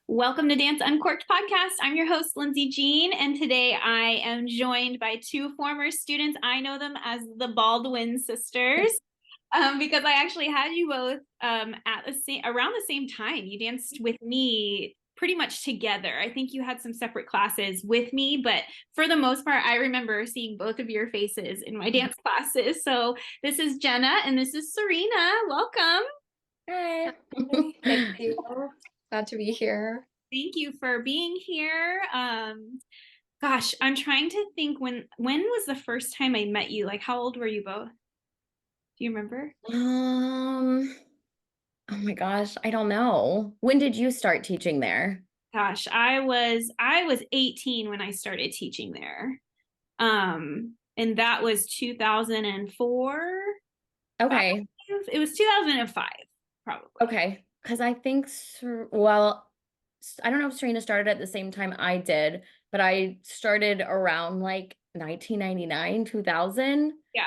Welcome to Dance Uncorked podcast. I'm your host, Lindsay Jean, and today I am joined by two former students. I know them as the Baldwin sisters because I actually had you both around the same time. You danced with me pretty much together. I think you had some separate classes with me, but for the most part, I remember seeing both of your faces in my dance classes. So this is Jenna and this is Serena. Welcome. Hi. Thank you. Glad to be here. Thank you for being here. Gosh, I'm trying to think when was the first time I met you? Like, how old were you both? Do you remember? Oh my gosh, I don't know. When did you start teaching there? Gosh, I was 18 when I started teaching there. And that was 2004. Okay. It was 2005, probably. Okay. Because I think, well, I don't know if Serena started at the same time I did, but I started around like 1999, 2000. Yeah.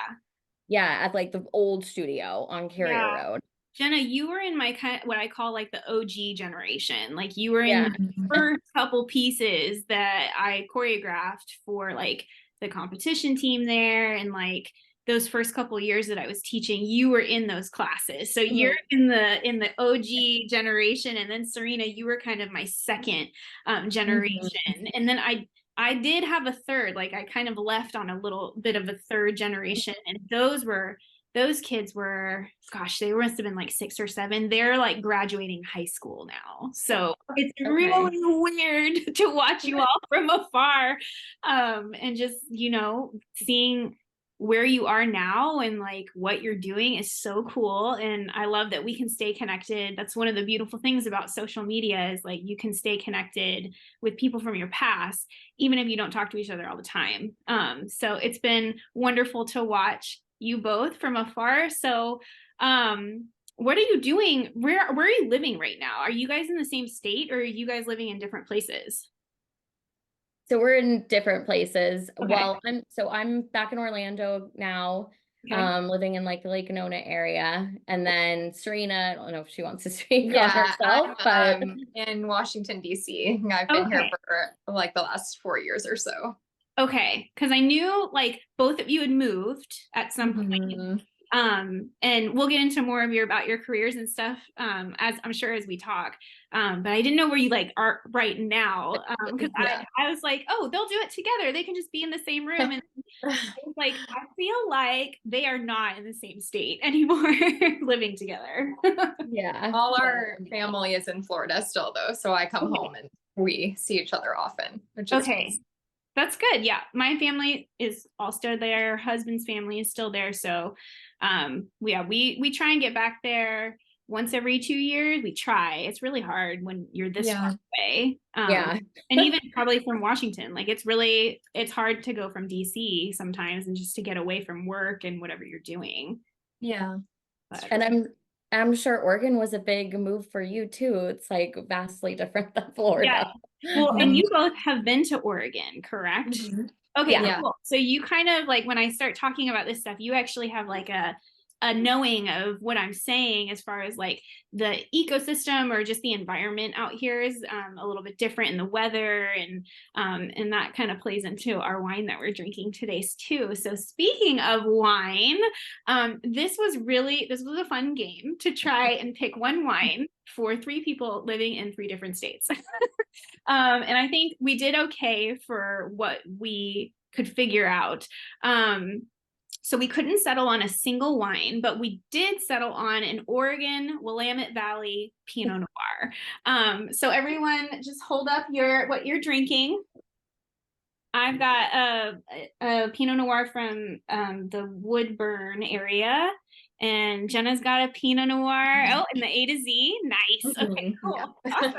Yeah, at like the old studio on Carrier Road. Jenna, you were in my what I call like the OG generation. Like you were in Yeah. the first couple pieces that I choreographed for like the competition team there, and like those first couple years that I was teaching, you were in those classes. So you're in the OG generation, and then Serena, you were kind of my second generation, and then I did have a third. Like I kind of left on a little bit of a third generation, and those kids were, gosh, they must have been like 6 or 7. They're like graduating high school now. So it's really weird to watch you all from afar. And just, seeing where you are now and like what you're doing is so cool. And I love that we can stay connected. That's one of the beautiful things about social media is like you can stay connected with people from your past, even if you don't talk to each other all the time. So it's been wonderful to watch you both from afar. So what are you doing? Where are you living right now? Are you guys in the same state or are you guys living in different places? So we're in different places. Okay. Well, I'm back in Orlando now, Okay. living in like the Lake Nona area. And then Serena, I don't know if she wants to speak on herself, but in Washington, D.C. I've been here for like the last 4 years or so. Okay, because I knew like both of you had moved at some point. And we'll get into more of about your careers and stuff as I'm sure as we talk. But I didn't know where you like are right now. Because I was like, oh, they'll do it together. They can just be in the same room. And like I feel like they are not in the same state anymore living together. Yeah. All our family is in Florida still though. So I come home and we see each other often, which is okay. That's good. Yeah. My family is all still there. Husband's family is still there. So we try and get back there once every 2 years. We try. It's really hard when you're this far away. And even probably from Washington. Like it's hard to go from DC sometimes and just to get away from work and whatever you're doing. Yeah. And I'm sure Oregon was a big move for you too. It's like vastly different than Florida. Yeah. Well, and you both have been to Oregon, correct? Okay, cool. So you kind of like when I start talking about this stuff, you actually have like a knowing of what I'm saying as far as like the ecosystem or just the environment out here is a little bit different in the weather and that kind of plays into our wine that we're drinking today too. So speaking of wine, this was a fun game to try and pick one wine for 3 people living in 3 different states. And I think we did okay for what we could figure out. So we couldn't settle on a single wine, but we did settle on an Oregon Willamette Valley Pinot Noir. So everyone just hold up what you're drinking. I've got a Pinot Noir from the Woodburn area, and Jenna's got a Pinot Noir. Oh, and the A to Z. Nice. Okay, cool. Awesome.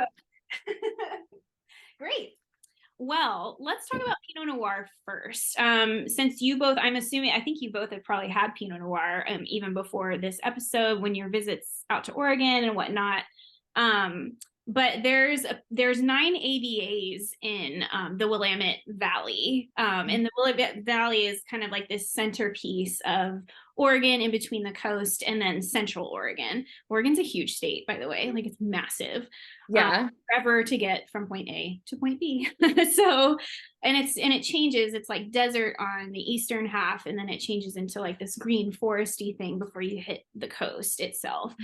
Great. Well, let's talk about Pinot Noir first. Since you both, I think you both have probably had Pinot Noir even before this episode when your visits out to Oregon and whatnot. But there's 9 AVAs in the Willamette Valley. And the Willamette Valley is kind of like this centerpiece of Oregon in between the coast, and then central Oregon. Oregon's a huge state, by the way, like it's massive. Yeah. Forever to get from point A to point B. So, and it changes. It's like desert on the eastern half, and then it changes into like this green foresty thing before you hit the coast itself.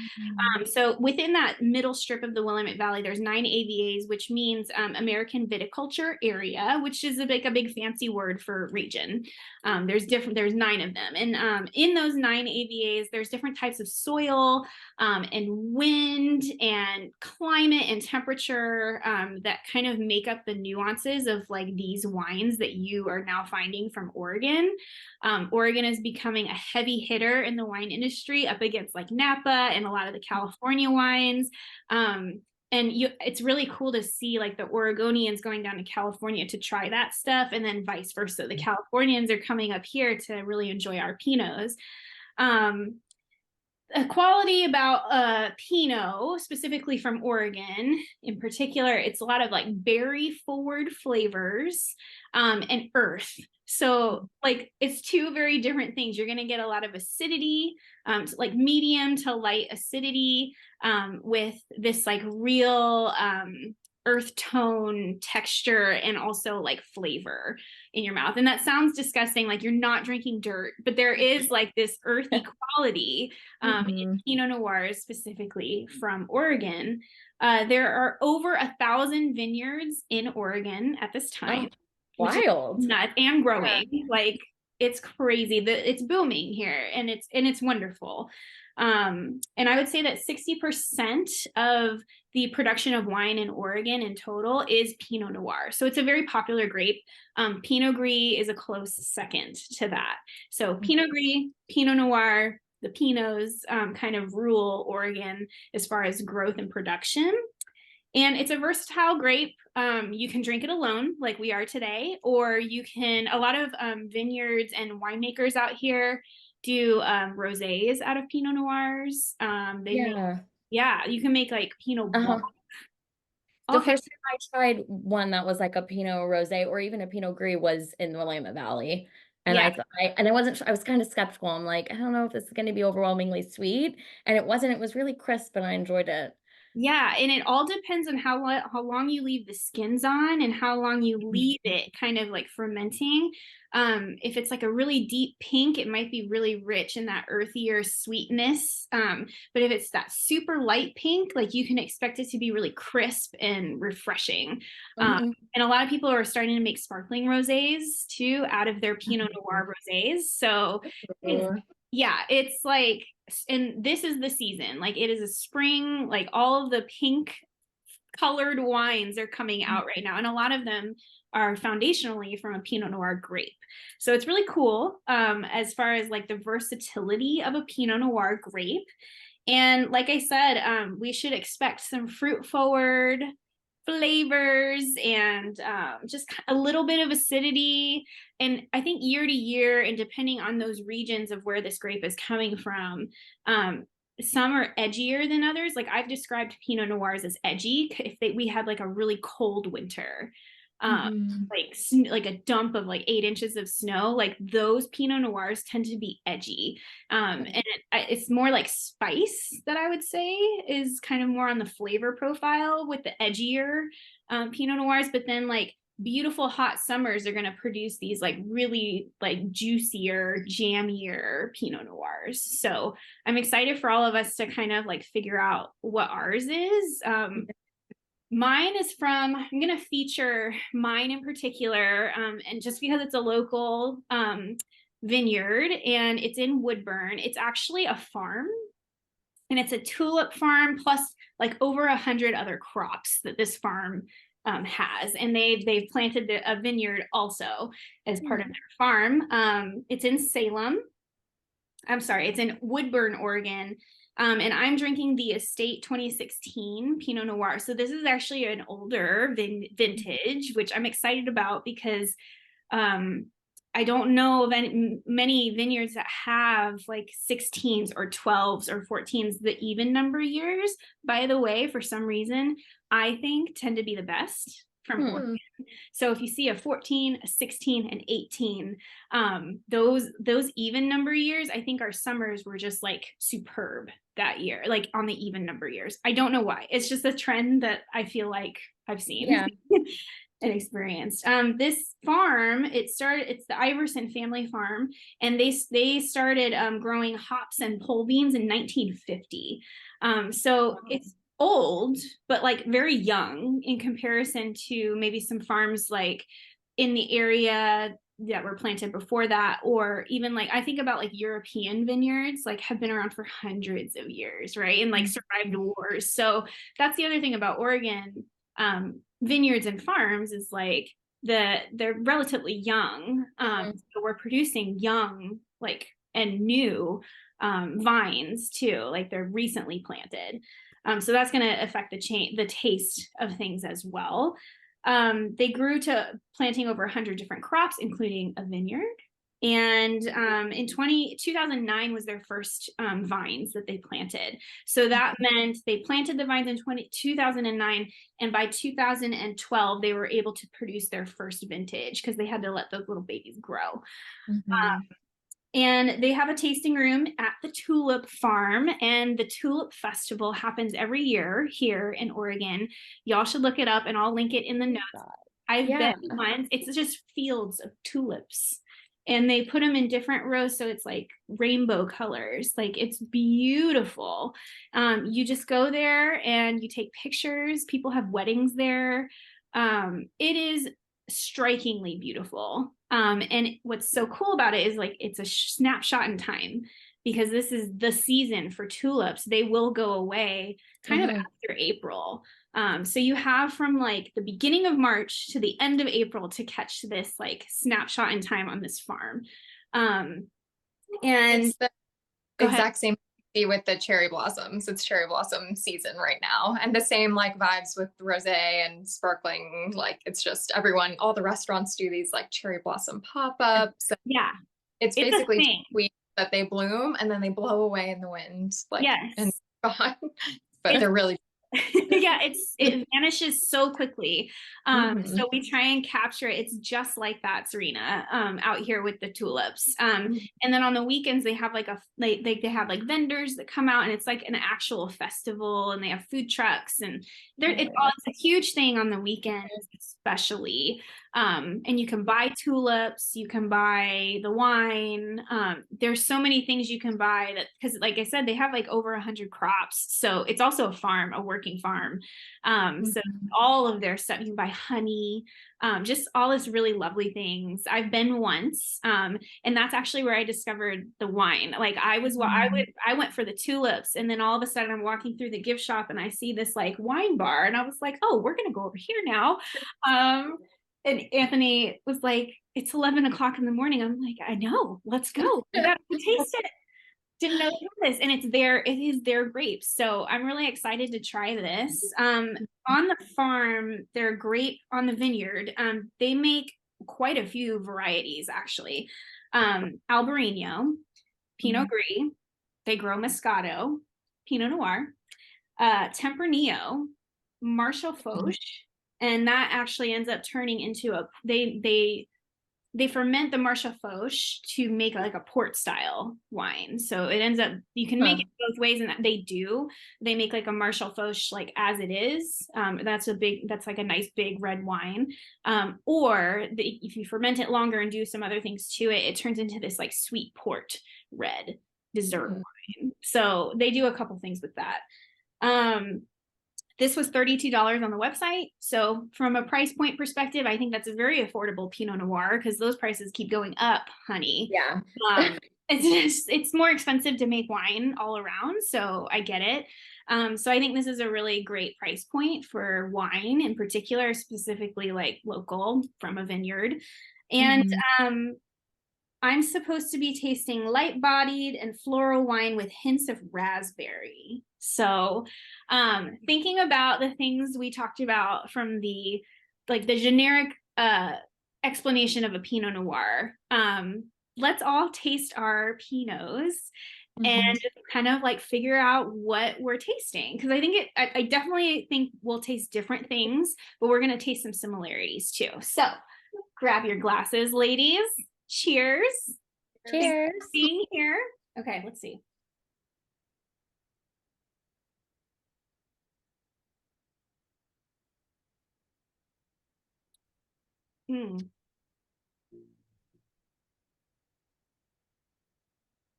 So within that middle strip of the Willamette Valley, there's 9 AVAs, which means American Viticulture Area, which is a big fancy word for region. There's 9 of them, and in those 9 AVAs, there's different types of soil and wind and climate and temperature that kind of make up the nuances of like these wines that you are now finding from Oregon. Oregon is becoming a heavy hitter in the wine industry up against like Napa and a lot of the California wines. It's really cool to see like the Oregonians going down to California to try that stuff, and then vice versa. The Californians are coming up here to really enjoy our Pinots. A quality about Pinot, specifically from Oregon in particular, it's a lot of like berry forward flavors and earth. So like it's 2 very different things. You're going to get a lot of acidity, like medium to light acidity with this like real earth tone texture and also like flavor in your mouth. And that sounds disgusting, like you're not drinking dirt, but there is like this earthy quality in Pinot Noirs, specifically from Oregon. There are over 1,000 vineyards in Oregon at this time. Wild. Nuts and growing. Like it's crazy that it's booming here, and it's wonderful. And I would say that 60% of the production of wine in Oregon in total is Pinot Noir. So it's a very popular grape. Pinot Gris is a close second to that. So Pinot Gris, Pinot Noir, the Pinots kind of rule Oregon as far as growth and production. And it's a versatile grape. You can drink it alone like we are today, or you can, a lot of vineyards and winemakers out here do rosés out of Pinot Noirs. You can make like Pinot Blanc. The first time I tried one that was like a Pinot Rosé or even a Pinot Gris was in the Willamette Valley. And I wasn't sure, I was kind of skeptical. I'm like, I don't know if this is going to be overwhelmingly sweet. And it wasn't. It was really crisp and I enjoyed it. Yeah, and it all depends on how long you leave the skins on and how long you leave it kind of like fermenting. If it's like a really deep pink, it might be really rich in that earthier sweetness. But if it's that super light pink, like you can expect it to be really crisp and refreshing. And a lot of people are starting to make sparkling rosés too out of their Pinot Noir rosés. So it's like, and this is the season, like it is a spring, like all of the pink colored wines are coming out right now, and a lot of them are foundationally from a Pinot Noir grape. So it's really cool as far as like the versatility of a Pinot Noir grape. And like I said, we should expect some fruit forward flavors and just a little bit of acidity. And I think year to year, and depending on those regions of where this grape is coming from, some are edgier than others. Like I've described Pinot Noirs as edgy if we had like a really cold winter, like a dump of like 8 inches of snow, like those Pinot Noirs tend to be edgy. And it's more like spice that I would say is kind of more on the flavor profile with the edgier Pinot Noirs. But then like beautiful hot summers are going to produce these like really like juicier, jammier Pinot Noirs. So I'm excited for all of us to kind of like figure out what ours is. Mine is from, I'm going to feature mine in particular, and just because it's a local vineyard and it's in Woodburn, it's actually a farm, and it's a tulip farm plus like over 100 other crops that this farm has, and they've planted a vineyard also as part of their farm. It's in Salem. I'm sorry, it's in Woodburn, Oregon. And I'm drinking the Estate 2016 Pinot Noir. So this is actually an older vintage, which I'm excited about because I don't know of many vineyards that have like 16s or 12s or 14s, the even number years. By the way, for some reason, I think tend to be the best. from Oregon. So if you see a 14, a 16, and 18, those even number years, I think our summers were just like superb that year, like on the even number years. I don't know why. It's just a trend that I feel like I've seen. Yeah. And experienced. This farm, it's the Iverson family farm, and they started growing hops and pole beans in 1950. So it's old, but like very young in comparison to maybe some farms like in the area that were planted before that, or even like I think about like European vineyards, like have been around for hundreds of years, right? And like survived wars. So that's the other thing about Oregon. Vineyards and farms is like they're relatively young. So we're producing young, like, and new vines too, like they're recently planted. So that's going to affect the taste of things as well. They grew to planting over 100 different crops, including a vineyard. And in 2009 was their first vines that they planted. So that meant they planted the vines in 2009, and by 2012 they were able to produce their first vintage because they had to let those little babies grow. And they have a tasting room at the Tulip Farm, and the Tulip Festival happens every year here in Oregon. Y'all should look it up, and I'll link it in the notes. I've been once. It's just fields of tulips, and they put them in different rows, so it's like rainbow colors. Like, it's beautiful. You just go there and you take pictures. People have weddings there. It is strikingly beautiful. And what's so cool about it is like it's a snapshot in time, because this is the season for tulips. They will go away kind of after April. So you have from like the beginning of March to the end of April to catch this like snapshot in time on this farm. And it's the exact same with the cherry blossoms. It's cherry blossom season right now, and the same like vibes with rosé and sparkling. Like, it's just everyone, all the restaurants do these like cherry blossom pop-ups. Yeah, it's basically weeks that they bloom and then they blow away in the wind, like, and gone. But they're really yeah, it vanishes so quickly. So we try and capture it. It's just like that, Serena, out here with the tulips. And then on the weekends they have like they have like vendors that come out, and it's like an actual festival, and they have food trucks, and it's a huge thing on the weekends, especially. And you can buy tulips, you can buy the wine. There's so many things you can buy, that because like I said, they have like over 100 crops. So it's also a working farm. So all of their stuff, you can buy honey, just all this really lovely things. I've been once, and that's actually where I discovered the wine. Like I went for the tulips, and then all of a sudden I'm walking through the gift shop and I see this like wine bar, and I was like, oh, we're gonna go over here now. And Anthony was like, it's 11 o'clock in the morning. I'm like, I know, let's go. We got to taste it. Didn't know this. And it is their grapes. So I'm really excited to try this. On the farm, their grape on the vineyard, they make quite a few varieties, actually. Albarino, Pinot Gris, they grow Moscato, Pinot Noir, Tempranillo, Marshall Foch, and that actually ends up turning into they ferment the Marshall Foch to make like a port style wine. So it ends up, you can make it both ways, and they make like a Marshall Foch like as it is. That's like a nice big red wine. Or if you ferment it longer and do some other things to it, it turns into this like sweet port red dessert wine. So they do a couple things with that. This was $32 on the website. So from a price point perspective, I think that's a very affordable Pinot Noir, because those prices keep going up, honey. Yeah. It's more expensive to make wine all around. So I get it. So I think this is a really great price point for wine in particular, specifically like local from a vineyard. And I'm supposed to be tasting light-bodied and floral wine with hints of raspberry. So thinking about the things we talked about from the generic explanation of a Pinot Noir, let's all taste our Pinots and just kind of like figure out what we're tasting. Because I think I definitely think we'll taste different things, but we're going to taste some similarities too. So grab your glasses, ladies. Cheers. Cheers. Thanks for being here. Okay, let's see.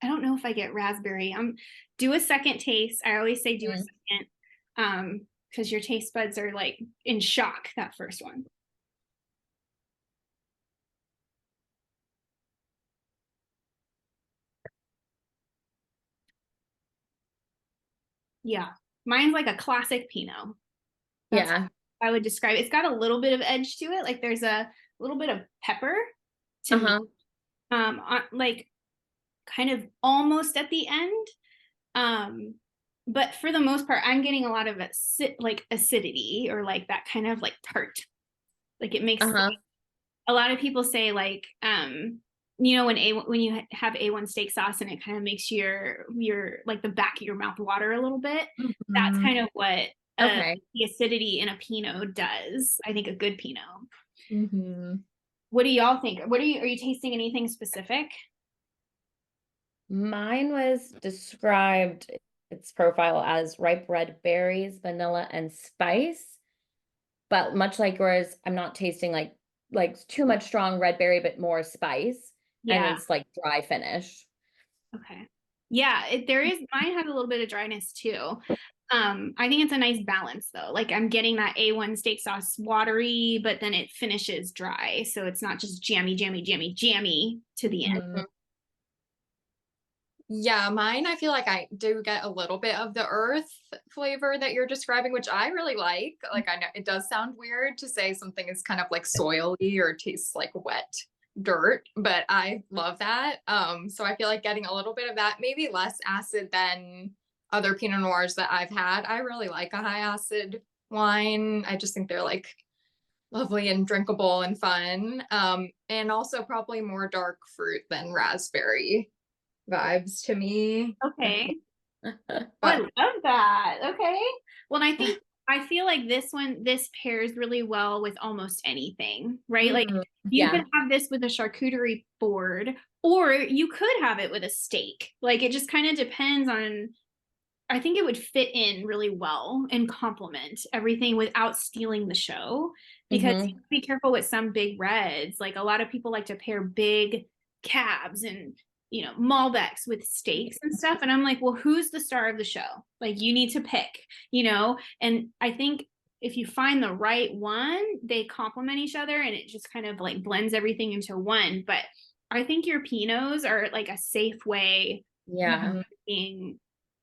I don't know if I get raspberry. Do a second taste. I always say do a second, because your taste buds are like in shock that first one. Yeah, mine's like a classic Pinot. That's Yeah, I would describe it. It's got a little bit of edge to it. Like there's a little bit of pepper to me. Like kind of almost at the end. But for the most part, I'm getting a lot of like acidity or like that kind of like tart. Like it makes a lot of people say like, you know, when you have A1 steak sauce and it kind of makes your like the back of your mouth water a little bit. That's kind of what the acidity in a Pinot does. I think a good Pinot. What do y'all think? Are you tasting anything specific? Mine was described, its profile as ripe red berries, vanilla, and spice. But much like yours, I'm not tasting like too much strong red berry, but more spice. Yeah. And it's like dry finish. Okay. Yeah, mine had a little bit of dryness too. I think it's a nice balance though. Like I'm getting that A1 steak sauce watery, but then it finishes dry. So it's not just jammy to the end. Yeah, mine, I feel like I do get a little bit of the earth flavor that you're describing, which I really like. Like I know it does sound weird to say something is kind of like soily or tastes like wet dirt, but I love that. So I feel like getting a little bit of that, maybe less acid than other Pinot Noirs that I've had. I really like a high acid wine. I just think they're like lovely and drinkable and fun. And also probably more dark fruit than raspberry vibes to me. Okay. I love that. Okay. Well, and I feel like this pairs really well with almost anything, right? Like you could have this with a charcuterie board, or you could have it with a steak. Like it just kind of depends on, I think it would fit in really well and complement everything without stealing the show. Because you have to be careful with some big reds. Like a lot of people like to pair big cabs and Malbecs with steaks and stuff. And I'm like, well, who's the star of the show? Like you need to pick, and I think if you find the right one, they complement each other and it just kind of like blends everything into one. But I think your Pinots are like a safe way of being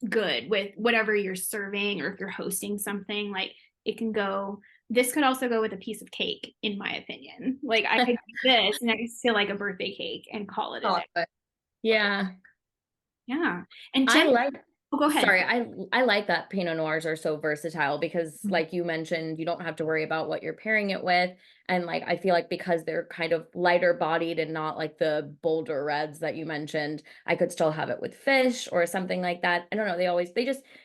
good with whatever you're serving, or if you're hosting something, like this could also go with a piece of cake, in my opinion. Like I could do this next to like a birthday cake and call it a day. Yeah. And go ahead. Sorry, I like that Pinot Noirs are so versatile because like you mentioned, you don't have to worry about what you're pairing it with. And like I feel like because they're kind of lighter bodied and not like the bolder reds that you mentioned, I could still have it with fish or something like that. I don't know,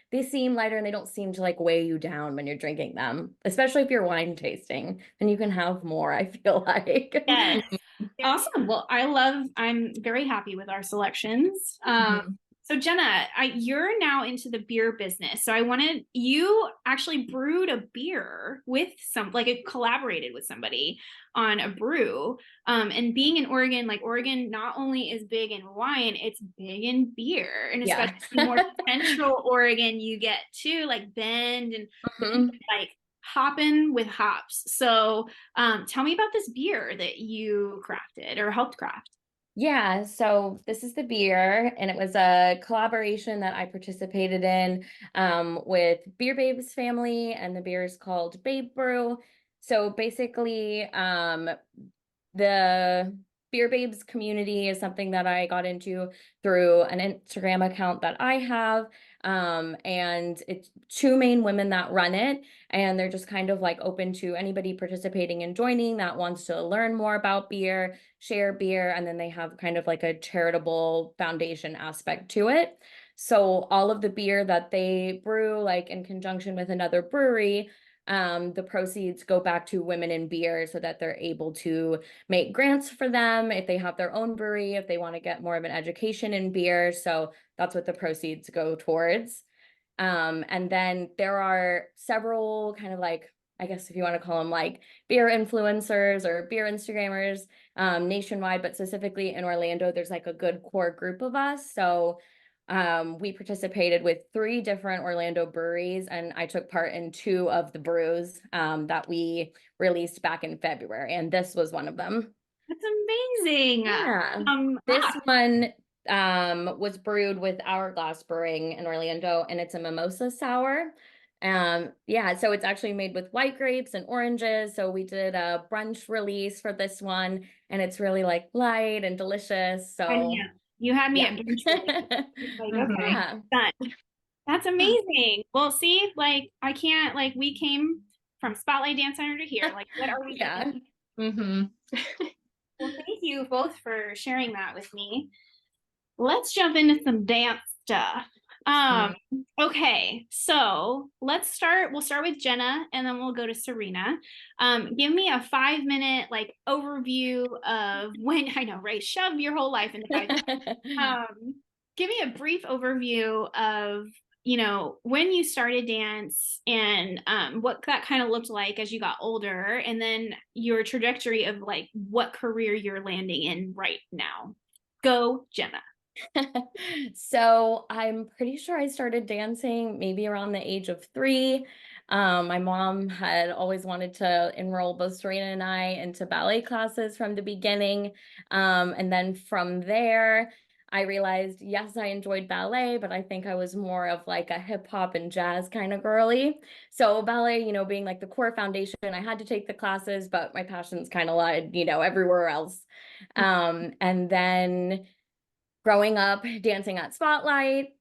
they seem lighter and they don't seem to like weigh you down when you're drinking them, especially if you're wine tasting. And you can have more, I feel like. Yes. Awesome. Well, I'm very happy with our selections. So Jenna, you're now into the beer business. So you actually brewed a beer with it collaborated with somebody on a brew. And being in Oregon, like Oregon not only is big in wine, it's big in beer. And especially more central Oregon, you get to like Bend and like hopping with hops. So tell me about this beer that you crafted or helped craft. Yeah, so this is the beer, and it was a collaboration that I participated in with Beer Babes family, and the beer is called Babe Brew. So basically, the Beer Babes community is something that I got into through an Instagram account that I have. And it's two main women that run it, and they're just kind of like open to anybody participating and joining that wants to learn more about beer, share beer, and then they have kind of like a charitable foundation aspect to it. So all of the beer that they brew, like in conjunction with another brewery, the proceeds go back to Women in Beer so that they're able to make grants for them if they have their own brewery, if they want to get more of an education in beer. So that's what the proceeds go towards. And then there are several kind of like, I guess if you want to call them like beer influencers or beer Instagrammers nationwide, but specifically in Orlando, there's like a good core group of us. So we participated with 3 different Orlando breweries, and I took part in 2 of the brews that we released back in February, and this was one of them. That's amazing. Yeah. This one was brewed with Hourglass Brewing in Orlando, and it's a mimosa sour. Yeah, so it's actually made with white grapes and oranges. So we did a brunch release for this one, and it's really like light and delicious. So you had me yeah. at brunch. Like, okay, Yeah. done. That's amazing. Well, see, like I can't, like we came from Spotlight Dance Center to here. Like, what are we Yeah. doing? Well, thank you both for sharing that with me. Let's jump into some dance stuff. Okay, so we'll start with Jenna and then we'll go to Serena. Give me a 5-minute like overview of when, I know, right? Shove your whole life into 5 minutes. Give me a brief overview of, you know, when you started dance and what that kind of looked like as you got older, and then your trajectory of like what career you're landing in right now. Go, Jenna. So I'm pretty sure I started dancing maybe around the age of 3. My mom had always wanted to enroll both Serena and I into ballet classes from the beginning. And then from there, I realized, yes, I enjoyed ballet, but I think I was more of like a hip hop and jazz kind of girly. So ballet, you know, being like the core foundation, I had to take the classes, but my passions kind of lied, you know, everywhere else. And then growing up dancing at Spotlight,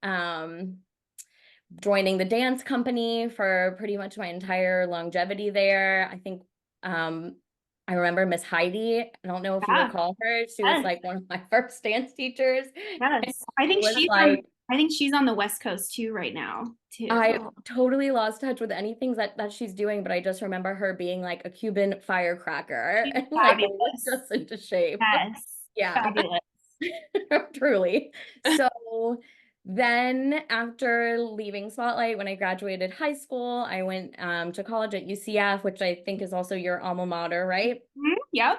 joining the dance company for pretty much my entire longevity there. I think I remember Miss Heidi. I don't know if you recall her. She was like one of my first dance teachers. Yes. I think she's on the West Coast too right now too. I totally lost touch with anything that she's doing, but I just remember her being like a Cuban firecracker and like whipped us into shape. Yes. Yeah. Fabulous. Truly. So then after leaving Spotlight, when I graduated high school, I went to college at UCF, which I think is also your alma mater, right? Yep.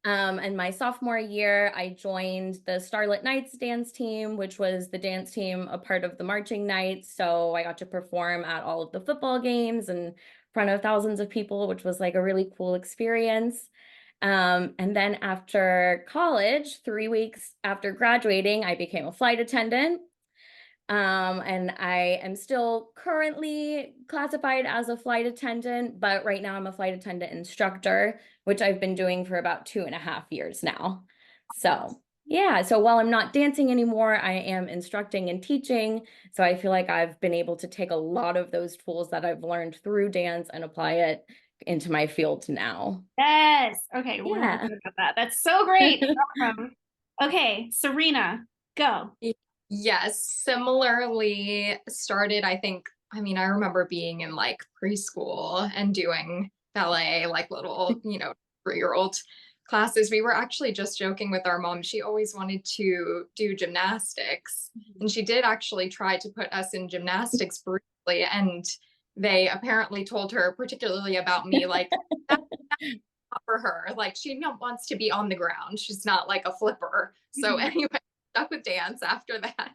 And my sophomore year, I joined the Starlit Knights dance team, which was the dance team a part of the marching Knights. So I got to perform at all of the football games in front of thousands of people, which was like a really cool experience. And then after college, 3 weeks after graduating, I became a flight attendant. And I am still currently classified as a flight attendant, but right now I'm a flight attendant instructor, which I've been doing for about 2.5 years now. So yeah, so while I'm not dancing anymore, I am instructing and teaching. So I feel like I've been able to take a lot of those tools that I've learned through dance and apply it into my field now. Yes. Okay. We're gonna talk about that. That's so great. Okay, Serena, go. Yes, similarly started, I think, I mean, I remember being in like preschool and doing ballet, like little, you know, 3-year-old classes. We were actually just joking with our mom. She always wanted to do gymnastics, and she did actually try to put us in gymnastics briefly, and they apparently told her, particularly about me, like, that's not for her. Like, she wants to be on the ground. She's not like a flipper. So anyway, stuck with dance after that,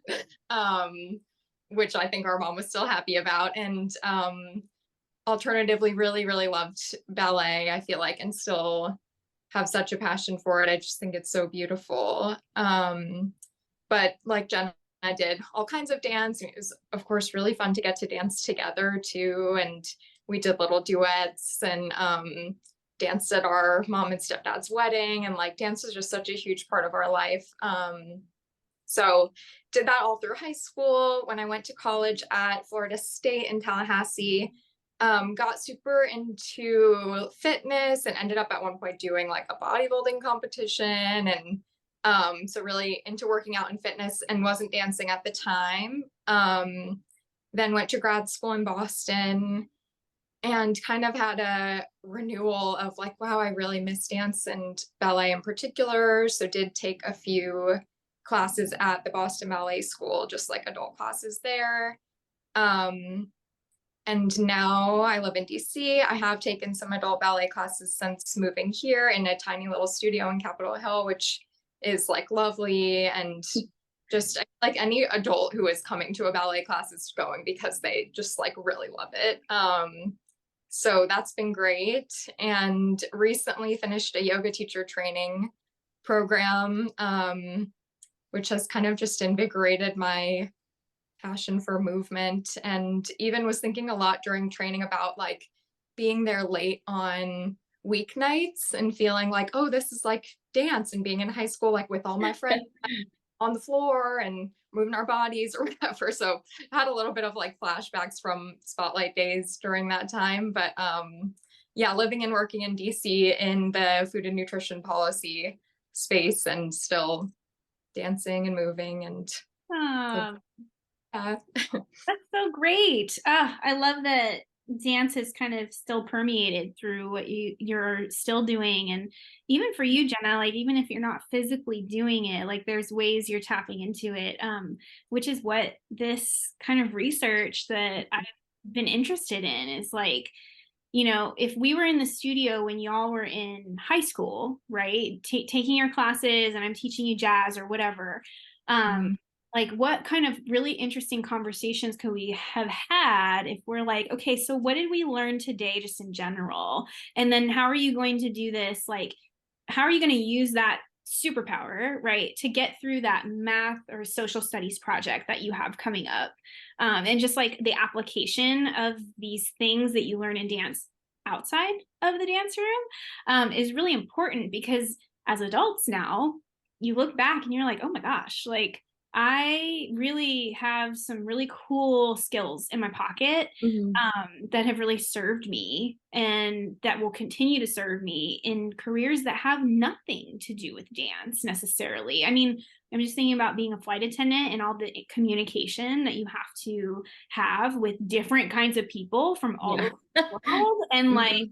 which I think our mom was still happy about. And alternatively, really, really loved ballet, I feel like, and still have such a passion for it. I just think it's so beautiful. But like Jenna did all kinds of dance. It was, of course, really fun to get to dance together too. And we did little duets and danced at our mom and stepdad's wedding. And like dance was just such a huge part of our life. So did that all through high school. When I went to college at Florida State in Tallahassee, got super into fitness and ended up at one point doing like a bodybuilding competition and So really into working out and fitness, and wasn't dancing at the time. Then went to grad school in Boston, and kind of had a renewal of like, wow, I really miss dance and ballet in particular. So did take a few classes at the Boston Ballet School, just like adult classes there. And now I live in DC. I have taken some adult ballet classes since moving here in a tiny little studio in Capitol Hill, which is like lovely, and just like any adult who is coming to a ballet class is going because they just like really love it. So that's been great. And recently finished a yoga teacher training program, which has kind of just invigorated my passion for movement. And even was thinking a lot during training about like being there late on weeknights and feeling like, oh, this is like dance, and being in high school, like with all my friends on the floor and moving our bodies or whatever. So I had a little bit of like flashbacks from spotlight days during that time. But yeah, living and working in DC in the food and nutrition policy space, and still dancing and moving, and that's so great. I love that dance is kind of still permeated through what you're still doing. And even for you, Jenna, like even if you're not physically doing it, like there's ways you're tapping into it, which is what this kind of research that I've been interested in is like, you know, if we were in the studio when y'all were in high school, right, taking your classes and I'm teaching you jazz or whatever, like what kind of really interesting conversations could we have had if we're like, okay, so what did we learn today just in general? And then how are you going to do this? Like, how are you going to use that superpower, right, to get through that math or social studies project that you have coming up? And just like the application of these things that you learn in dance outside of the dance room is really important, because as adults now, you look back and you're like, oh my gosh, like I really have some really cool skills in my pocket that have really served me and that will continue to serve me in careers that have nothing to do with dance necessarily. I mean, I'm just thinking about being a flight attendant and all the communication that you have to have with different kinds of people from all over the world, and like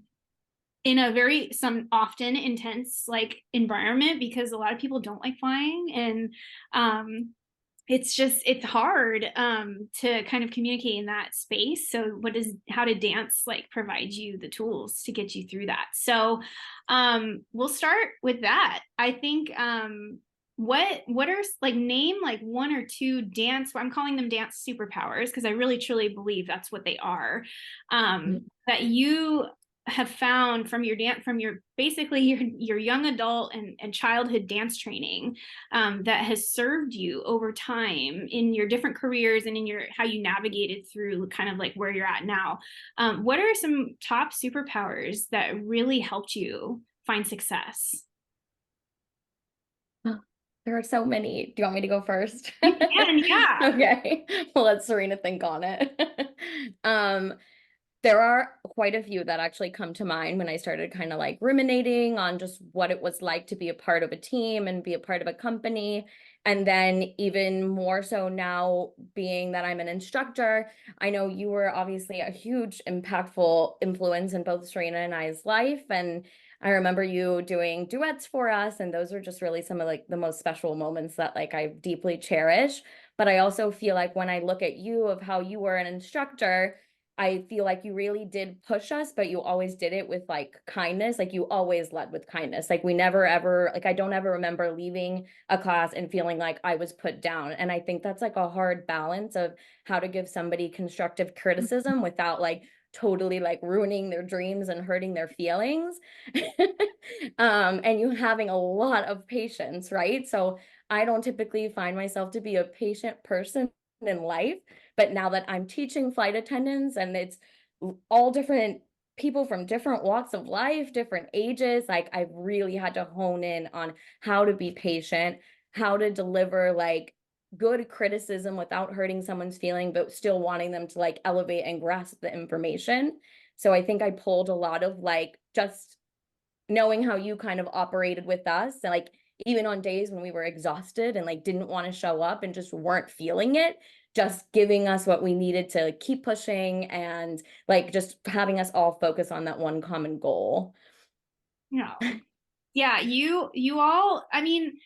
in a very some often intense like environment, because a lot of people don't like flying, and it's hard to kind of communicate in that space. So how did dance like provide you the tools to get you through that? So we'll start with that. I think what are like, name like one or two dance, I'm calling them dance superpowers because I really truly believe that's what they are, that you have found from your dance, from your basically your young adult and childhood dance training, that has served you over time in your different careers and in your how you navigated through kind of like where you're at now. What are some top superpowers that really helped you find success? There are so many. Do you want me to go first? You can, yeah. Okay. Well, let Serena think on it. There are quite a few that actually come to mind when I started kind of like ruminating on just what it was like to be a part of a team and be a part of a company. And then even more so now, being that I'm an instructor, I know you were obviously a huge impactful influence in both Serena and I's life. And I remember you doing duets for us, and those are just really some of like the most special moments that like I deeply cherish. But I also feel like when I look at you of how you were an instructor, I feel like you really did push us, but you always did it with like kindness. Like you always led with kindness. Like we never ever, like I don't ever remember leaving a class and feeling like I was put down. And I think that's like a hard balance of how to give somebody constructive criticism without like totally like ruining their dreams and hurting their feelings. And you having a lot of patience, right? So I don't typically find myself to be a patient person in life, but now that I'm teaching flight attendants and it's all different people from different walks of life, different ages, like I've really had to hone in on how to be patient, how to deliver like good criticism without hurting someone's feeling, but still wanting them to like elevate and grasp the information. So I think I pulled a lot of like just knowing how you kind of operated with us, and like even on days when we were exhausted and like didn't want to show up and just weren't feeling it, just giving us what we needed to keep pushing and like just having us all focus on that one common goal. No. Yeah, you all, I mean,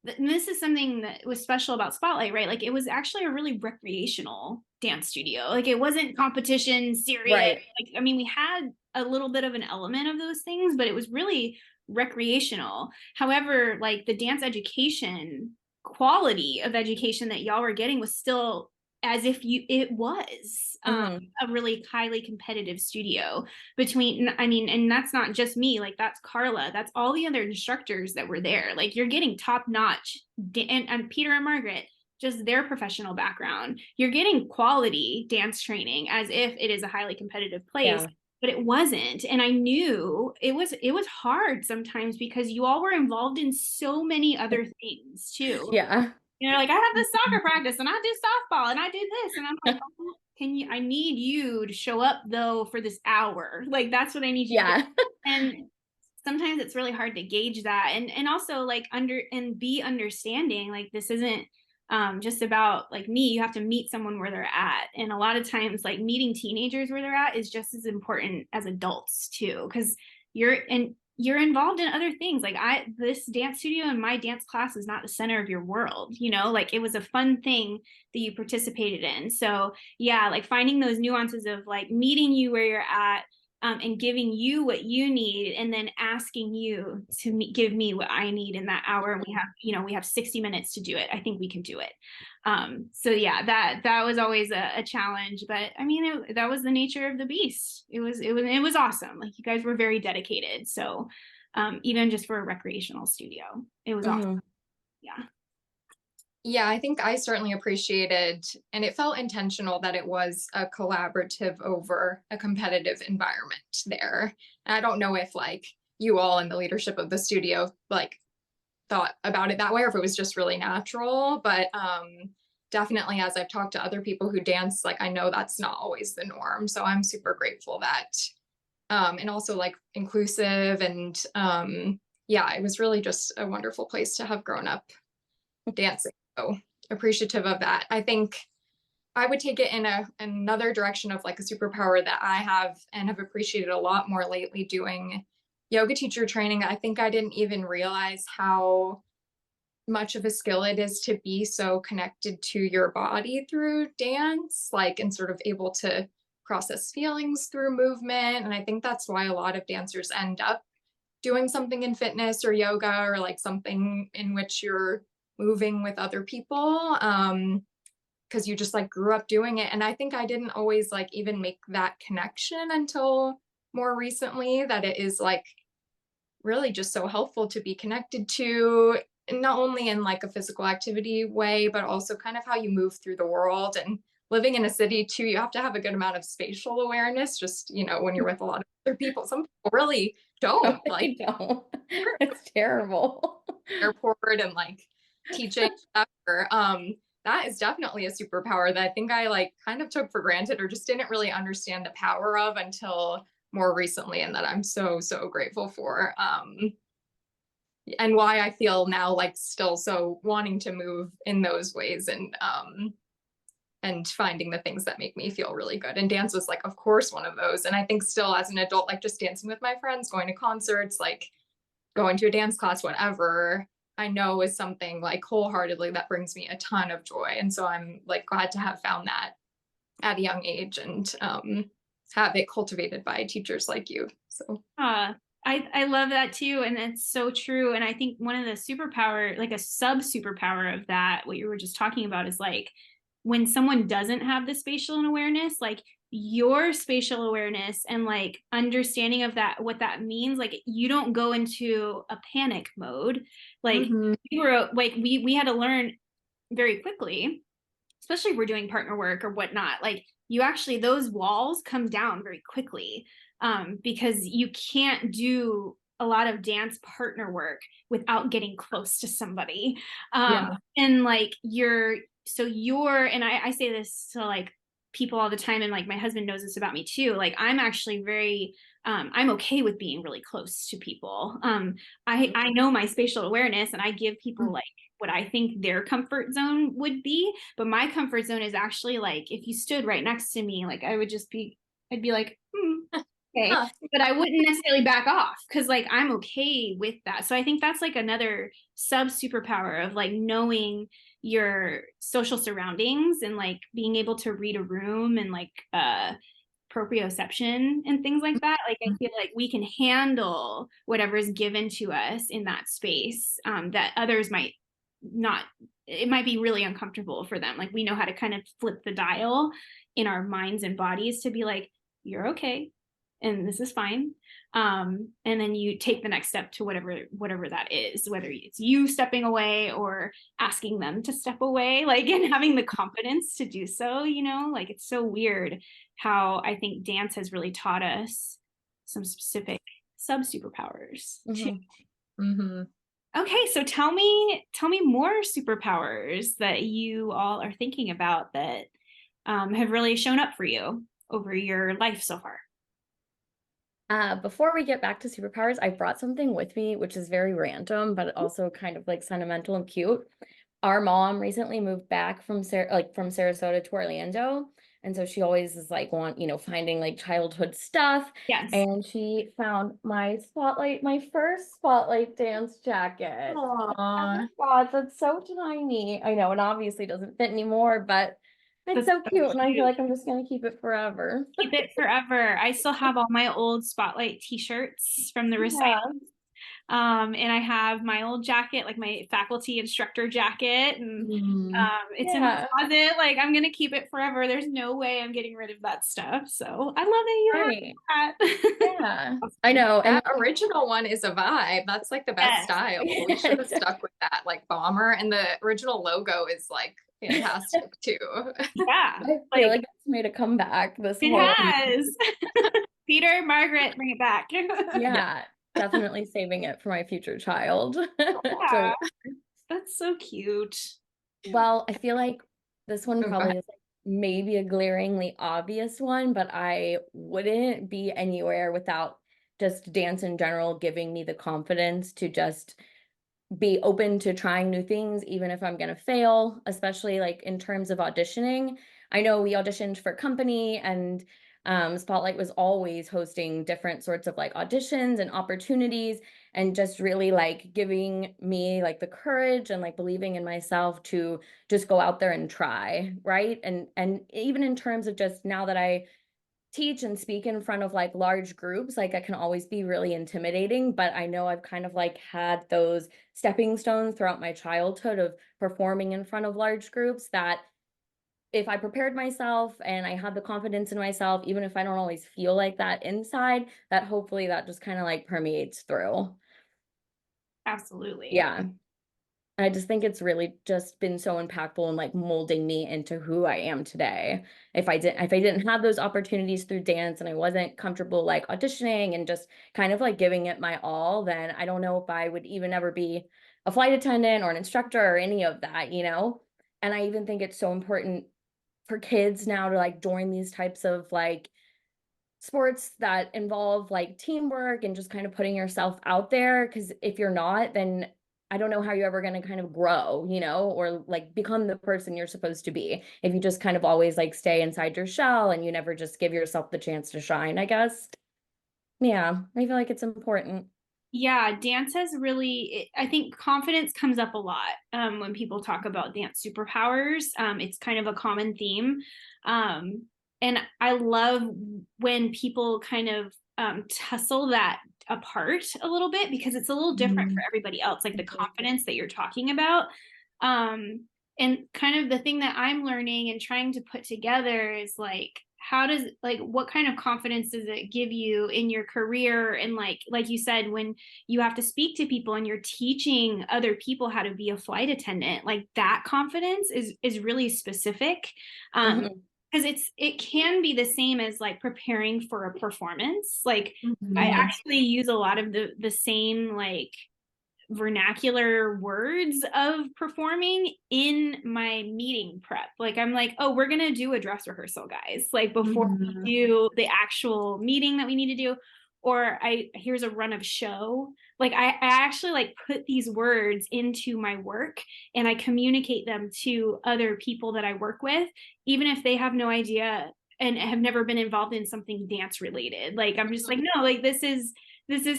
this is something that was special about Spotlight, right? Like it was actually a really recreational dance studio. Like it wasn't competition serious. Right. Like, I mean, we had a little bit of an element of those things, but it was really recreational. However, like the dance education, quality of education that y'all were getting was still as if it was a really highly competitive studio between, I mean, and that's not just me, like that's Carla, that's all the other instructors that were there. Like you're getting top notch, and Peter and Margaret, just their professional background. You're getting quality dance training as if it is a highly competitive place. Yeah. But it wasn't. And I knew it was hard sometimes because you all were involved in so many other things too. Yeah. You know, like I have this soccer practice and I do softball and I do this. And I'm like, oh, I need you to show up though for this hour. Like that's what I need you to do. And sometimes it's really hard to gauge that. And also like be understanding, like this isn't just about like me. You have to meet someone where they're at. And a lot of times like meeting teenagers where they're at is just as important as adults too, because you're involved in other things. Like this dance studio and my dance class is not the center of your world, you know, like it was a fun thing that you participated in. So yeah, like finding those nuances of like meeting you where you're at, and giving you what you need, and then asking you to give me what I need in that hour. And we have 60 minutes to do it. I think we can do it. So yeah, that was always a challenge, but I mean, that was the nature of the beast. It was awesome. Like you guys were very dedicated. So, even just for a recreational studio, it was awesome. Yeah. Yeah, I think I certainly appreciated, and it felt intentional that it was a collaborative over a competitive environment there. And I don't know if like you all in the leadership of the studio like thought about it that way or if it was just really natural, but definitely as I've talked to other people who dance, like I know that's not always the norm. So I'm super grateful that and also like inclusive and yeah, it was really just a wonderful place to have grown up dancing. So appreciative of that. I think I would take it in another direction of like a superpower that I have and have appreciated a lot more lately doing yoga teacher training. I think I didn't even realize how much of a skill it is to be so connected to your body through dance, like, and sort of able to process feelings through movement. And I think that's why a lot of dancers end up doing something in fitness or yoga or like something in which you're moving with other people, because you just like grew up doing it. And I think I didn't always like even make that connection until more recently, that it is like really just so helpful to be connected to, not only in like a physical activity way, but also kind of how you move through the world. And living in a city too, you have to have a good amount of spatial awareness, just, you know, when you're with a lot of other people. Some people really don't. Like, don't. It's terrible. Airport and like teaching whatever. That is definitely a superpower that I think I like kind of took for granted or just didn't really understand the power of until more recently, and that I'm so grateful for. And why I feel now like still so wanting to move in those ways and finding the things that make me feel really good. And dance was like, of course, one of those. And I think still as an adult, like just dancing with my friends, going to concerts, like going to a dance class, whatever, I know is something like wholeheartedly that brings me a ton of joy. And so I'm like glad to have found that at a young age and have it cultivated by teachers like you. So I love that too. And it's so true. And I think one of the superpower, like a sub superpower of that, what you were just talking about is like when someone doesn't have the spatial awareness, like your spatial awareness and like understanding of that, what that means, like you don't go into a panic mode. Like we were like, we had to learn very quickly, especially if we're doing partner work or whatnot, like you actually, those walls come down very quickly, because you can't do a lot of dance partner work without getting close to somebody. And like and I say this to like people all the time, and like my husband knows this about me too, like I'm actually very I'm okay with being really close to people. I know my spatial awareness, and I give people like what I think their comfort zone would be. But my comfort zone is actually like, if you stood right next to me, like I'd be like, okay, but I wouldn't necessarily back off, because like I'm okay with that. So I think that's like another sub superpower of like knowing your social surroundings and like being able to read a room and like proprioception and things like that. Like I feel like we can handle whatever is given to us in that space, that others might not. It might be really uncomfortable for them. Like we know how to kind of flip the dial in our minds and bodies to be like, you're okay and this is fine. And then you take the next step to whatever that is, whether it's you stepping away or asking them to step away, like, and having the confidence to do so, you know. Like it's so weird how I think dance has really taught us some specific sub superpowers. Okay, so tell me more superpowers that you all are thinking about that have really shown up for you over your life so far. Before we get back to superpowers, I brought something with me, which is very random, but also kind of like sentimental and cute. Our mom recently moved back from from Sarasota to Orlando. And so she always is like finding like childhood stuff. Yes. And she found my first Spotlight dance jacket. Aww. Oh my God, that's so tiny. I know, and obviously doesn't fit anymore, but it's so cute, and I feel like I'm just gonna keep it forever. Keep it forever. I still have all my old Spotlight t-shirts from the recital. And I have my old jacket, like my faculty instructor jacket, and it's in my closet. Like I'm gonna keep it forever. There's no way I'm getting rid of that stuff. So I love that you have that. Yeah, I know. And the original one is a vibe. That's like the best style. We should have stuck with that, like bomber, and the original logo is like fantastic too. Yeah, I feel like it's made a comeback. It has. Peter, Margaret, bring it back. Yeah. Definitely saving it for my future child. Yeah, that's so cute. Well, I feel like this one probably is like maybe a glaringly obvious one, but I wouldn't be anywhere without just dance in general giving me the confidence to just be open to trying new things, even if I'm going to fail, especially like in terms of auditioning. I know we auditioned for company, and Spotlight was always hosting different sorts of like auditions and opportunities, and just really like giving me like the courage and like believing in myself to just go out there and try, right? And even in terms of just now that I teach and speak in front of like large groups, like it can always be really intimidating, but I know I've kind of like had those stepping stones throughout my childhood of performing in front of large groups, that if I prepared myself and I had the confidence in myself, even if I don't always feel like that inside, that hopefully that just kind of like permeates through. Absolutely. Yeah. I just think it's really just been so impactful in like molding me into who I am today. If I didn't have those opportunities through dance, and I wasn't comfortable like auditioning and just kind of like giving it my all, then I don't know if I would even ever be a flight attendant or an instructor or any of that, you know? And I even think it's so important for kids now to like join these types of like sports that involve like teamwork and just kind of putting yourself out there. Because if you're not, then I don't know how you're ever going to kind of grow, you know, or like become the person you're supposed to be if you just kind of always like stay inside your shell and you never just give yourself the chance to shine, I guess. Yeah, I feel like it's important. Yeah, dance has really, I think confidence comes up a lot when people talk about dance superpowers. It's kind of a common theme. And I love when people kind of tussle that apart a little bit, because it's a little different for everybody else, like the confidence that you're talking about. And kind of the thing that I'm learning and trying to put together is like, what kind of confidence does it give you in your career? And like you said, when you have to speak to people and you're teaching other people how to be a flight attendant, like that confidence is really specific. Because it can be the same as like preparing for a performance. Like I actually use a lot of the same like vernacular words of performing in my meeting prep. Like I'm like, oh, we're gonna do a dress rehearsal, guys, like before we do the actual meeting that we need to do. or here's a run of show. Like I actually like put these words into my work and I communicate them to other people that I work with, even if they have no idea and have never been involved in something dance related. Like I'm just like, no, like this is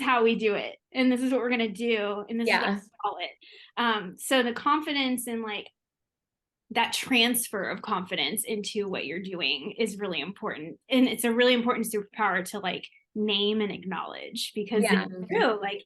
how we do it, and this is what we're gonna do, and this is what we call it. So the confidence and like that transfer of confidence into what you're doing is really important, and it's a really important superpower to like name and acknowledge, because it's true, like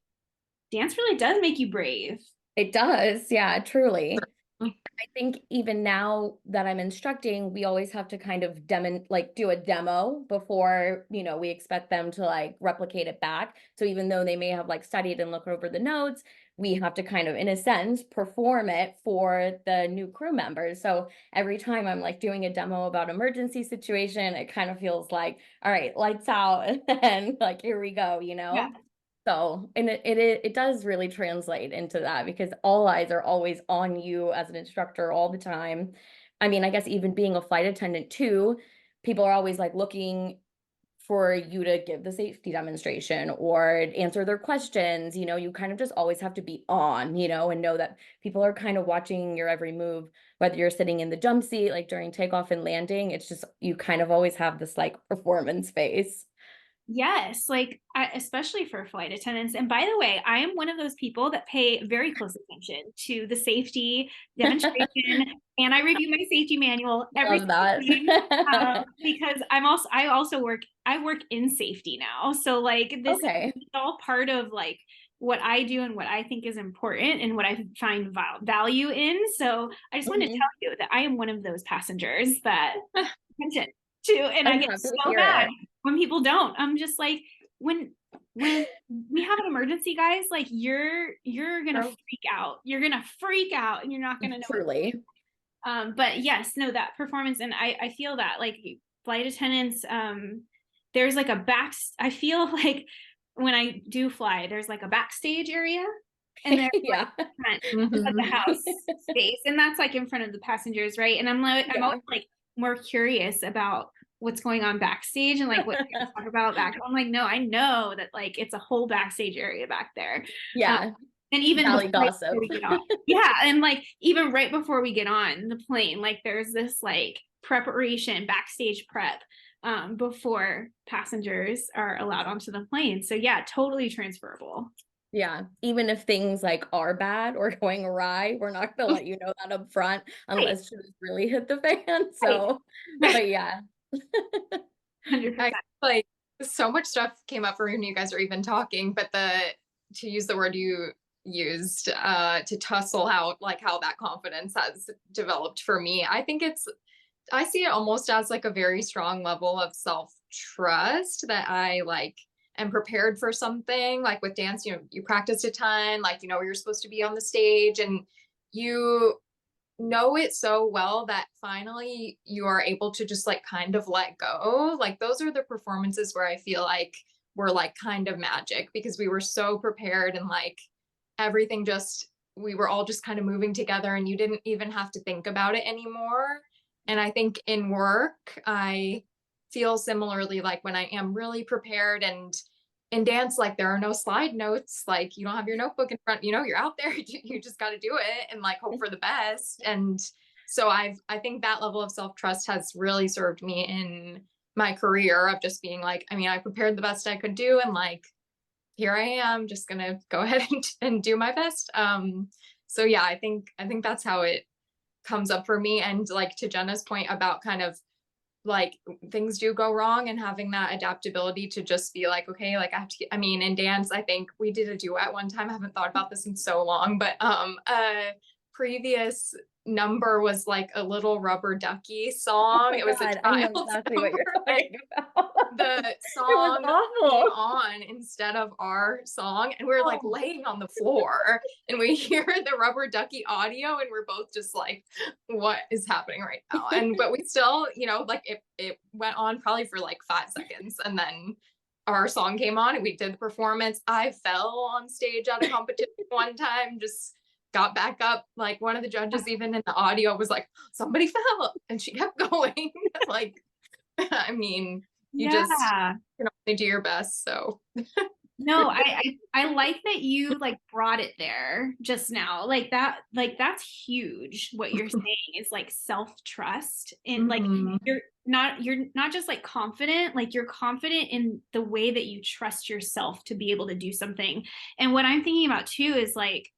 dance really does make you brave. It does, yeah, truly. I think even now that I'm instructing, we always have to kind of do a demo before, you know, we expect them to like replicate it back. So even though they may have like studied and looked over the notes, we have to kind of, in a sense, perform it for the new crew members. So every time I'm like doing a demo about emergency situation, it kind of feels like, all right, lights out, and then like, here we go, you know? Yeah. So, and it does really translate into that, because all eyes are always on you as an instructor all the time. I mean, I guess even being a flight attendant too, people are always like looking for you to give the safety demonstration or answer their questions. You know, you kind of just always have to be on, you know, and know that people are kind of watching your every move, whether you're sitting in the jump seat, like during takeoff and landing. It's just, you kind of always have this like performance face. Yes, like especially for flight attendants. And by the way, I am one of those people that pay very close attention to the safety demonstration, and I review my safety manual every time, because I work in safety now. So like this is all part of like what I do and what I think is important and what I find value in. So I just want to tell you that I am one of those passengers that attention to, and I get so mad when people don't. I'm just like, when we have an emergency, guys, like you're gonna freak out. You're gonna freak out, and you're not gonna know. Truly. But yes, no, that performance, and I feel that like flight attendants, there's like I feel like when I do fly, there's like a backstage area, and there's like front of the house space, and that's like in front of the passengers, right? And I'm always like more curious about what's going on backstage and like what you talk about back. I'm like, no, I know that like it's a whole backstage area back there. And even gossip. We get on. And like even right before we get on the plane, like there's this like preparation, backstage prep before passengers are allowed onto the plane. So yeah, totally transferable. Yeah, even if things like are bad or going awry, we're not gonna let you know that up front unless shit really hit the fan. So, but yeah. 100%. Like so much stuff came up when you guys are even talking, but to use the word you used to tussle out like how that confidence has developed for me, I see it almost as like a very strong level of self-trust that I like am prepared for something. Like with dance, you know, you practiced a ton, like you know you're supposed to be on the stage, and you know it so well that finally you are able to just like kind of let go. Like those are the performances where I feel like were like kind of magic, because we were so prepared, and like everything just, we were all just kind of moving together, and you didn't even have to think about it anymore. And I think in work, I feel similarly, like when I am really prepared, and in dance, like there are no slide notes, like you don't have your notebook in front, you know, you're out there, you just got to do it and like hope for the best. And so I think that level of self-trust has really served me in my career of just being like, I mean, I prepared the best I could do, and like, here I am just gonna go ahead and do my best. So yeah, I think that's how it comes up for me. And like to Jenna's point about kind of like things do go wrong, and having that adaptability to just be like, okay, like I mean, in dance, I think we did a duet one time. I haven't thought about this in so long, but a previous number was like a Little Rubber Ducky song. It was a child. I know exactly what you're talking about. The song came on instead of our song, and we're like laying on the floor, and we hear the Rubber Ducky audio, and we're both just like, what is happening right now? And but we still, you know, like it went on probably for like 5 seconds, and then our song came on and we did the performance. I fell on stage at a competition one time, just got back up. Like one of the judges, even in the audio, was like, somebody fell, and she kept going. Like, I mean, you just can They do your best. So No, I like that you like brought it there just now. That's huge. What you're saying is like self-trust and like Mhm. you're not just like confident, like you're confident in the way that you trust yourself to be able to do something. And what I'm thinking about too is like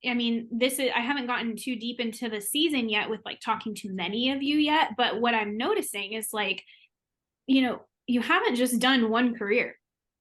I mean, I haven't gotten too deep into the season yet with like talking to many of you yet, but what I'm noticing is like, you haven't just done one career,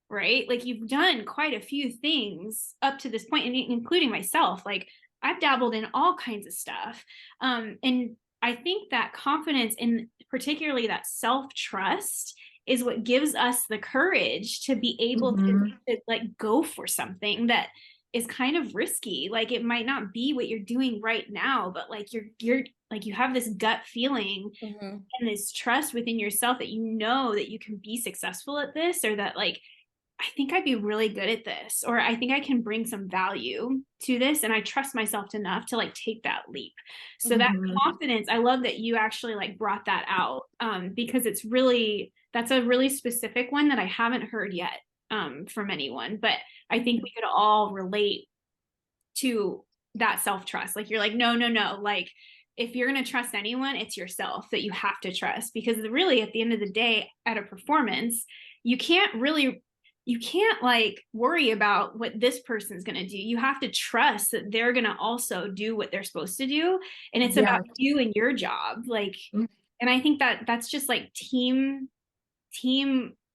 right? Like you've done quite a few things up to this point, and including myself. Like I've dabbled in all kinds of stuff. And I think that confidence and particularly that self-trust is what gives us the courage to be able to like go for something that is kind of risky. Like it might not be what you're doing right now, but like you're like you have this gut feeling and this trust within yourself that you know that you can be successful at this, or that like I think I'd be really good at this, or I think I can bring some value to this, and I trust myself enough to like take that leap. So that confidence, I love that you actually like brought that out, because that's a really specific one that I haven't heard yet from anyone, but I think we could all relate to that self-trust. Like you're like, no, like if you're going to trust anyone, it's yourself that you have to trust, because really at the end of the day at a performance, you can't like worry about what this person's going to do. You have to trust that they're going to also do what they're supposed to do. And it's about you and your job. Like, and I think that that's just like team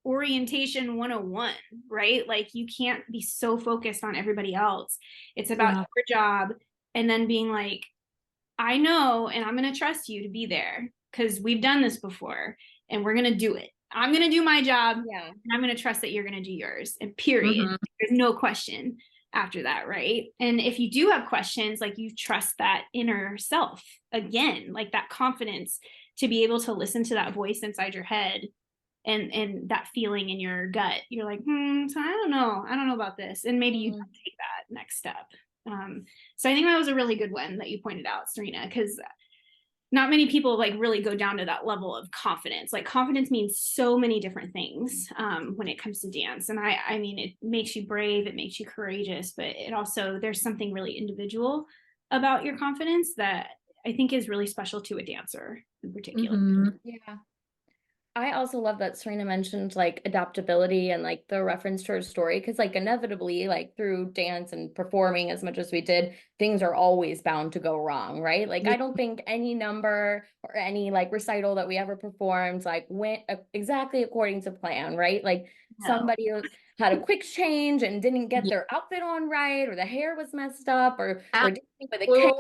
orientation 101, right? Like you can't be so focused on everybody else. It's about your job, and then being like, I know, and I'm going to trust you to be there because we've done this before and we're going to do it. I'm going to do my job. And I'm going to trust that you're going to do yours, and period. There's no question after that, right? And if you do have questions, like you trust that inner self again, like that confidence to be able to listen to that voice inside your head and that feeling in your gut. You're like, so I don't know about this, and maybe you take that next step. So I think that was a really good one that you pointed out, Serena, because not many people like really go down to that level of confidence. Like confidence means so many different things when it comes to dance. And I mean, it makes you brave, it makes you courageous, but it also, there's something really individual about your confidence that I think is really special to a dancer in particular. Yeah. I also love that Serena mentioned like adaptability and like the reference to her story, because like inevitably, like through dance and performing as much as we did, things are always bound to go wrong, right? Like I don't think any number or any like recital that we ever performed like went exactly according to plan, right? Like somebody had a quick change and didn't get their outfit on right, or the hair was messed up, or dancing with a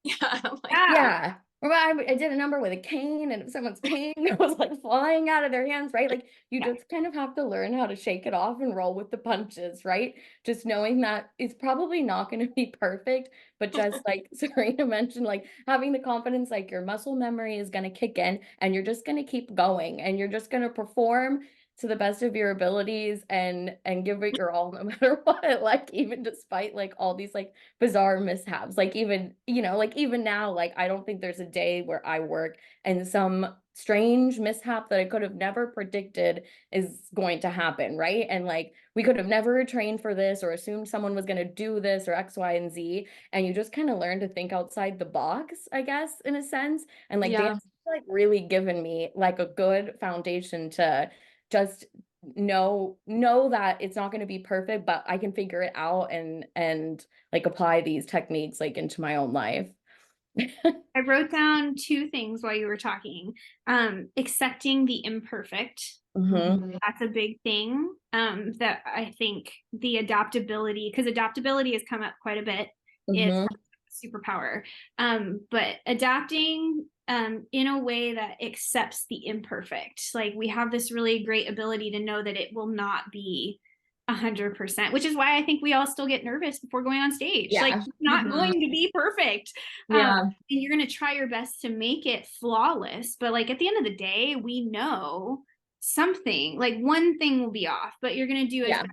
yeah. Or I did a number with a cane, and someone's cane was like flying out of their hands, right? Like you just kind of have to learn how to shake it off and roll with the punches, right? Just knowing that it's probably not going to be perfect, but just like Serena mentioned, like having the confidence, like your muscle memory is going to kick in and you're just going to keep going and you're just going to perform to the best of your abilities and give it your all no matter what, like even despite like all these like bizarre mishaps, like even like even now, like I don't think there's a day where I work and some strange mishap that I could have never predicted is going to happen, right? And like we could have never trained for this or assumed someone was going to do this or X, Y, and Z, and you just kind of learn to think outside the box, I guess, in a sense. And like dance like really given me like a good foundation to just know that it's not going to be perfect, but I can figure it out and like apply these techniques like into my own life. I wrote down two things while you were talking. Accepting the imperfect. That's a big thing. That I think the adaptability, because adaptability has come up quite a bit. It's a superpower. But adapting in a way that accepts the imperfect. Like we have this really great ability to know that it will not be 100%, which is why I think we all still get nervous before going on stage. Like it's not going to be perfect. And you're going to try your best to make it flawless. But like at the end of the day, we know something, like one thing will be off, but you're going to do it,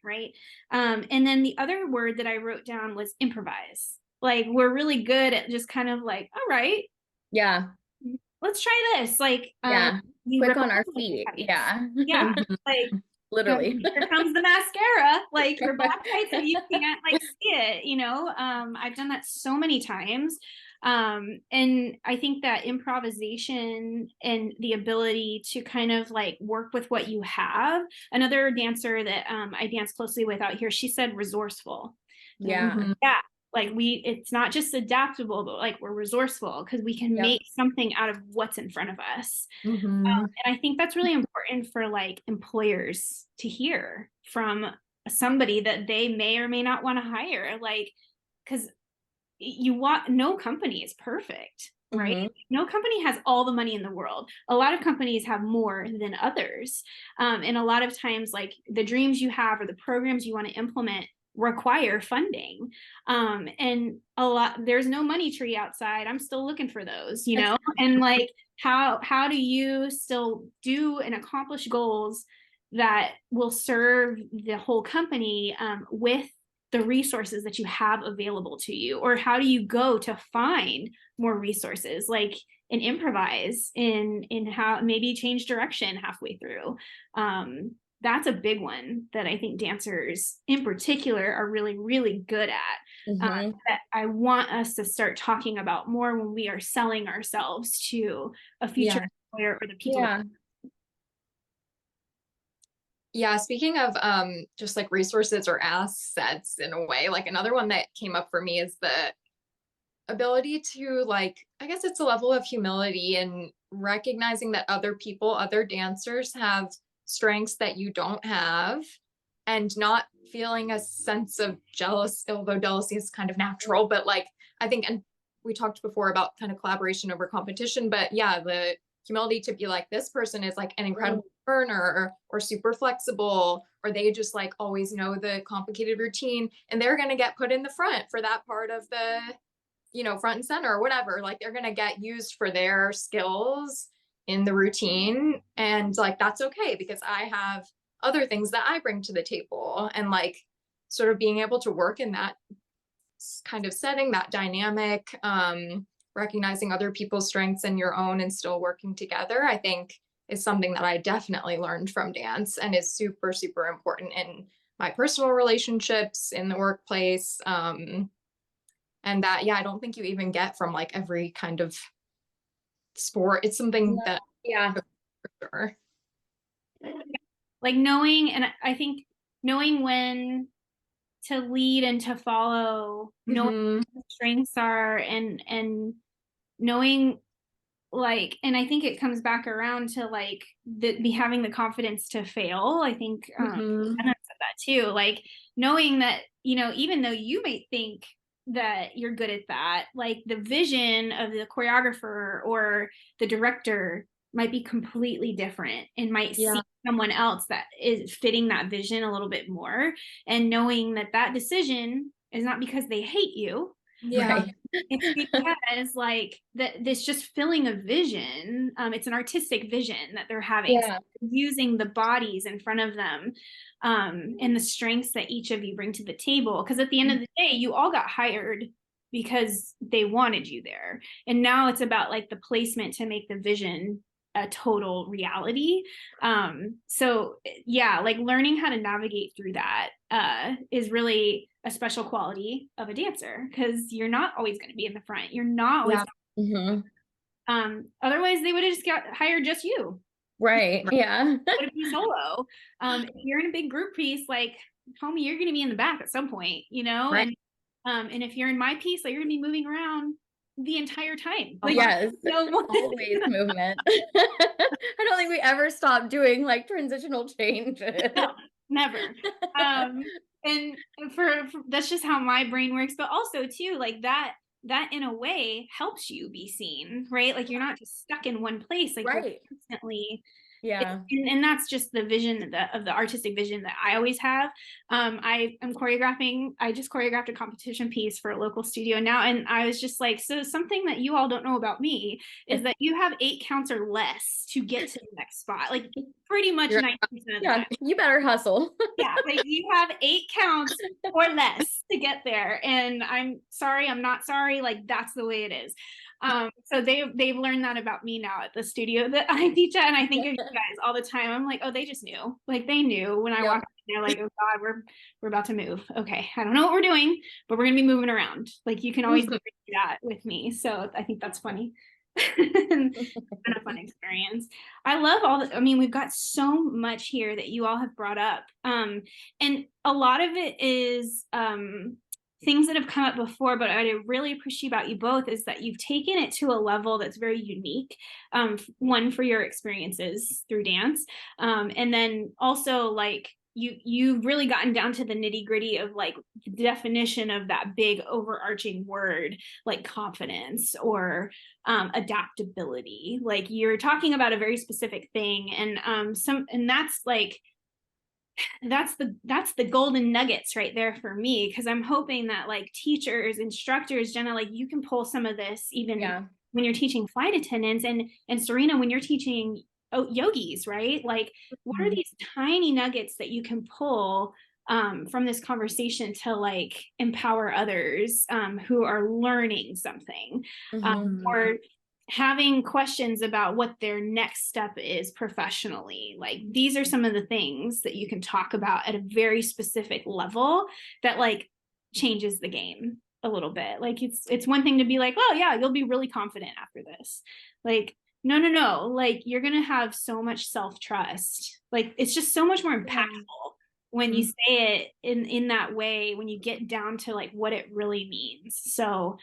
right? And then the other word that I wrote down was improvise. Like we're really good at just kind of like, all right. let's try this. Like, quick on our feet. Yeah. Yeah. Like, literally. here comes the mascara, like your black heights and you can't like see it, you know. I've done that so many times. And I think that improvisation and the ability to kind of like work with what you have. Another dancer that I dance closely with out here, she said resourceful. Yeah. Yeah. Like it's not just adaptable, but like we're resourceful because we can make something out of what's in front of us. And I think that's really important for like employers to hear from somebody that they may or may not want to hire. Like, because no company is perfect, right? No company has all the money in the world. A lot of companies have more than others. And a lot of times, like the dreams you have or the programs you want to implement require funding. And there's no money tree outside. I'm still looking for those, you know. And like how do you still do and accomplish goals that will serve the whole company with the resources that you have available to you? Or how do you go to find more resources, like, and improvise in how maybe change direction halfway through? That's a big one that I think dancers in particular are really, really good at. That I want us to start talking about more when we are selling ourselves to a future employer or the people. Yeah, speaking of just like resources or assets in a way, like another one that came up for me is the ability to, like, I guess it's a level of humility and recognizing that other people, other dancers have strengths that you don't have, and not feeling a sense of jealousy, although jealousy is kind of natural, but like I think, and we talked before about kind of collaboration over competition, but yeah, the humility to be like, this person is like an incredible learner or super flexible, or they just like always know the complicated routine and they're going to get put in the front for that part of the, you know, front and center or whatever. Like they're going to get used for their skills in the routine. And like, that's okay because I have other things that I bring to the table. And like sort of being able to work in that kind of setting, that dynamic, recognizing other people's strengths and your own and still working together, I think is something that I definitely learned from dance and is super, super important in my personal relationships, in the workplace. And that, yeah, I don't think you even get from like every kind of sport. It's something that, for sure. Like knowing, and I think knowing when to lead and to follow, knowing what the strengths are, and knowing, like, and I think it comes back around to like having the confidence to fail. I think Jenna said that too, like knowing that, you know, even though you may think that you're good at that, like the vision of the choreographer or the director might be completely different and might see someone else that is fitting that vision a little bit more, and knowing that that decision is not because they hate you. It's because like this just filling a vision. It's an artistic vision that they're having, so using the bodies in front of them, and the strengths that each of you bring to the table, because at the end of the day you all got hired because they wanted you there, and now it's about like the placement to make the vision a total reality. So yeah, like learning how to navigate through that is really a special quality of a dancer, because you're not always going to be in the front. You're not always otherwise they would have just got hired just you. Right. Yeah. Would it be solo? If you're in a big group piece, like, homie, you're going to be in the back at some point, you know? And if you're in my piece, like, you're going to be moving around the entire time. Like, always movement. I don't think we ever stopped doing like transitional changes. No, never. And for that's just how my brain works. But also too, like that in a way helps you be seen, right? Like you're not just stuck in one place, like you're constantly. And that's just the vision of the artistic vision that I always have. I just choreographed a competition piece for a local studio now, and I was just like, so something that you all don't know about me is that you have 8 counts or less to get to the next spot, like pretty much 90% of the time. You better hustle. Like you have 8 counts or less to get there, and I'm sorry, I'm not sorry, like that's the way it is. So they've learned that about me now at the studio that I teach at, and I think of you guys all the time. I'm like, oh, they just knew. Like they knew when I walked in, they're like, oh God, we're about to move. Okay, I don't know what we're doing, but we're gonna be moving around. Like you can always do that with me. So I think that's funny. It's been a fun experience. I love I mean, we've got so much here that you all have brought up. And a lot of it is things that have come up before, but what I really appreciate about you both is that you've taken it to a level that's very unique. One, for your experiences through dance. And then also like you've really gotten down to the nitty gritty of like the definition of that big overarching word, like confidence or adaptability. Like you're talking about a very specific thing, and that's like that's the golden nuggets right there for me, because I'm hoping that like teachers, instructors, Jenna, like you can pull some of this even when you're teaching flight attendants, and Serena, when you're teaching yogis, right? Like what are these tiny nuggets that you can pull from this conversation to like empower others who are learning something or having questions about what their next step is professionally. Like these are some of the things that you can talk about at a very specific level that like changes the game a little bit. Like it's one thing to be like, oh yeah, you'll be really confident after this. Like no, like you're gonna have so much self-trust. Like it's just so much more impactful when you say it in that way, when you get down to like what it really means. So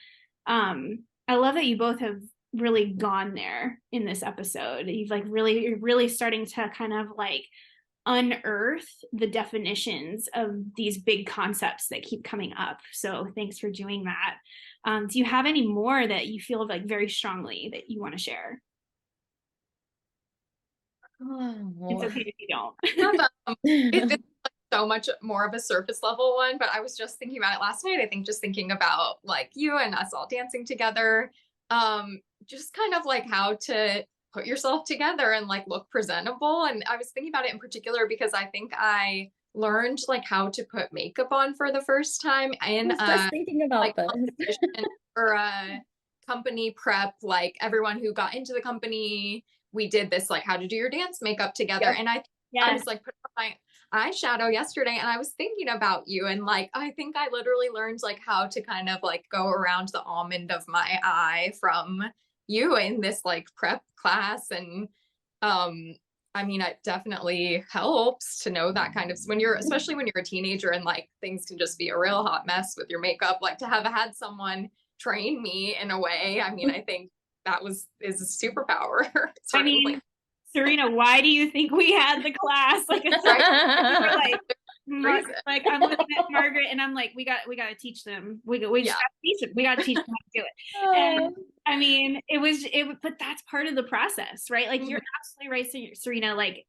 I love that you both have really gone there in this episode. You're really starting to kind of like unearth the definitions of these big concepts that keep coming up. So thanks for doing that. Do you have any more that you feel like very strongly that you want to share? It's okay if you don't. It's so much more of a surface level one, but I was just thinking about it last night. I think just thinking about like you and us all dancing together, just kind of like how to put yourself together and like look presentable. And I was thinking about it in particular because I think I learned like how to put makeup on for the first time in just thinking about like this for a company prep. Like everyone who got into the company, we did this like how to do your dance makeup together. And I was like put on my eyeshadow yesterday, and I was thinking about you, and like I think I literally learned like how to kind of like go around the almond of my eye from you in this like prep class. And I mean, it definitely helps to know that kind of especially when you're a teenager and like things can just be a real hot mess with your makeup, like to have had someone train me in a way. I mean, I think that is a superpower. I mean, Serena, why do you think we had the class? Like, like I'm looking at Margaret and I'm like, we got to teach them. We just got to teach them. We got to teach them how to do it. And I mean, but that's part of the process, right? Like you're absolutely right, Serena. Like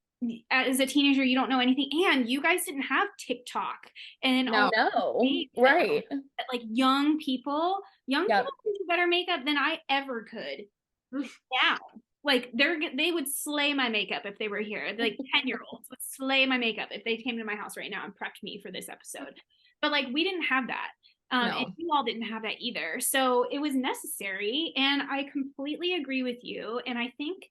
as a teenager, you don't know anything, and you guys didn't have TikTok and right? Like young people can do better makeup than I ever could. Now. Like they would slay my makeup if they were here. Like 10-year-olds would slay my makeup if they came to my house right now and prepped me for this episode. But like we didn't have that. And you all didn't have that either. So it was necessary. And I completely agree with you. And I think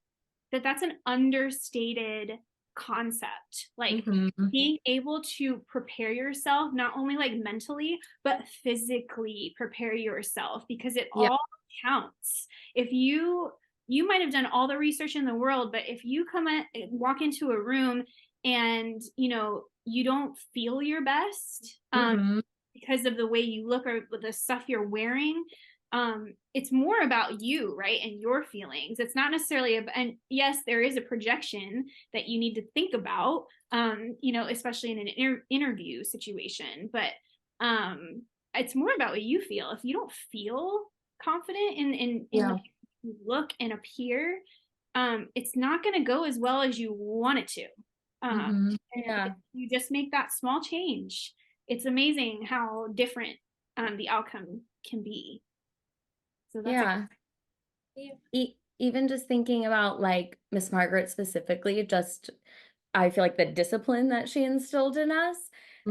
that that's an understated concept. Like being able to prepare yourself, not only like mentally, but physically prepare yourself, because it all counts. If you might have done all the research in the world, but if you walk into a room and, you don't feel your best because of the way you look or the stuff you're wearing, it's more about you, right? And your feelings. It's not necessarily, and yes, there is a projection that you need to think about, especially in an interview situation, but it's more about what you feel. If you don't feel confident in look and appear, it's not going to go as well as you want it to. And if you just make that small change, it's amazing how different the outcome can be. So that's even just thinking about like Miss Margaret specifically, just I feel like the discipline that she instilled in us,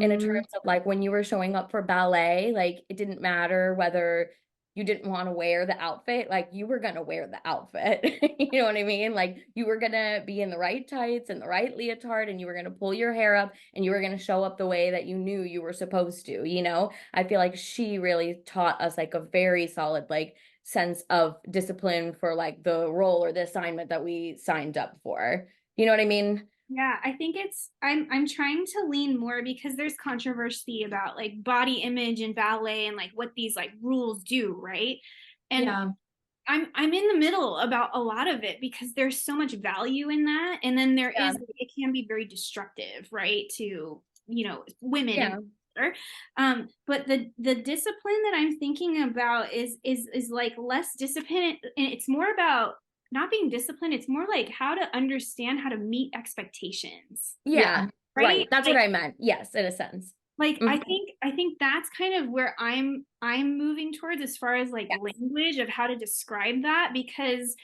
and in terms of like when you were showing up for ballet, like it didn't matter whether you didn't want to wear the outfit, like you were going to wear the outfit. You know what I mean? Like you were going to be in the right tights and the right leotard, and you were going to pull your hair up, and you were going to show up the way that you knew you were supposed to, you know? I feel like she really taught us like a very solid, like, sense of discipline for like the role or the assignment that we signed up for. You know what I mean? Yeah, I think I'm trying to lean more because there's controversy about like body image and ballet and like what these like rules do, right? And Yeah. I'm in the middle about a lot of it because there's so much value in that. And then it can be very destructive, right? To, women in particular. But the discipline that I'm thinking about is like less discipline, and it's more about not being disciplined. It's more like how to understand how to meet expectations. Yeah. Right. That's like, what I meant. Yes, in a sense. like I think that's kind of where I'm moving towards as far as like language of how to describe that, because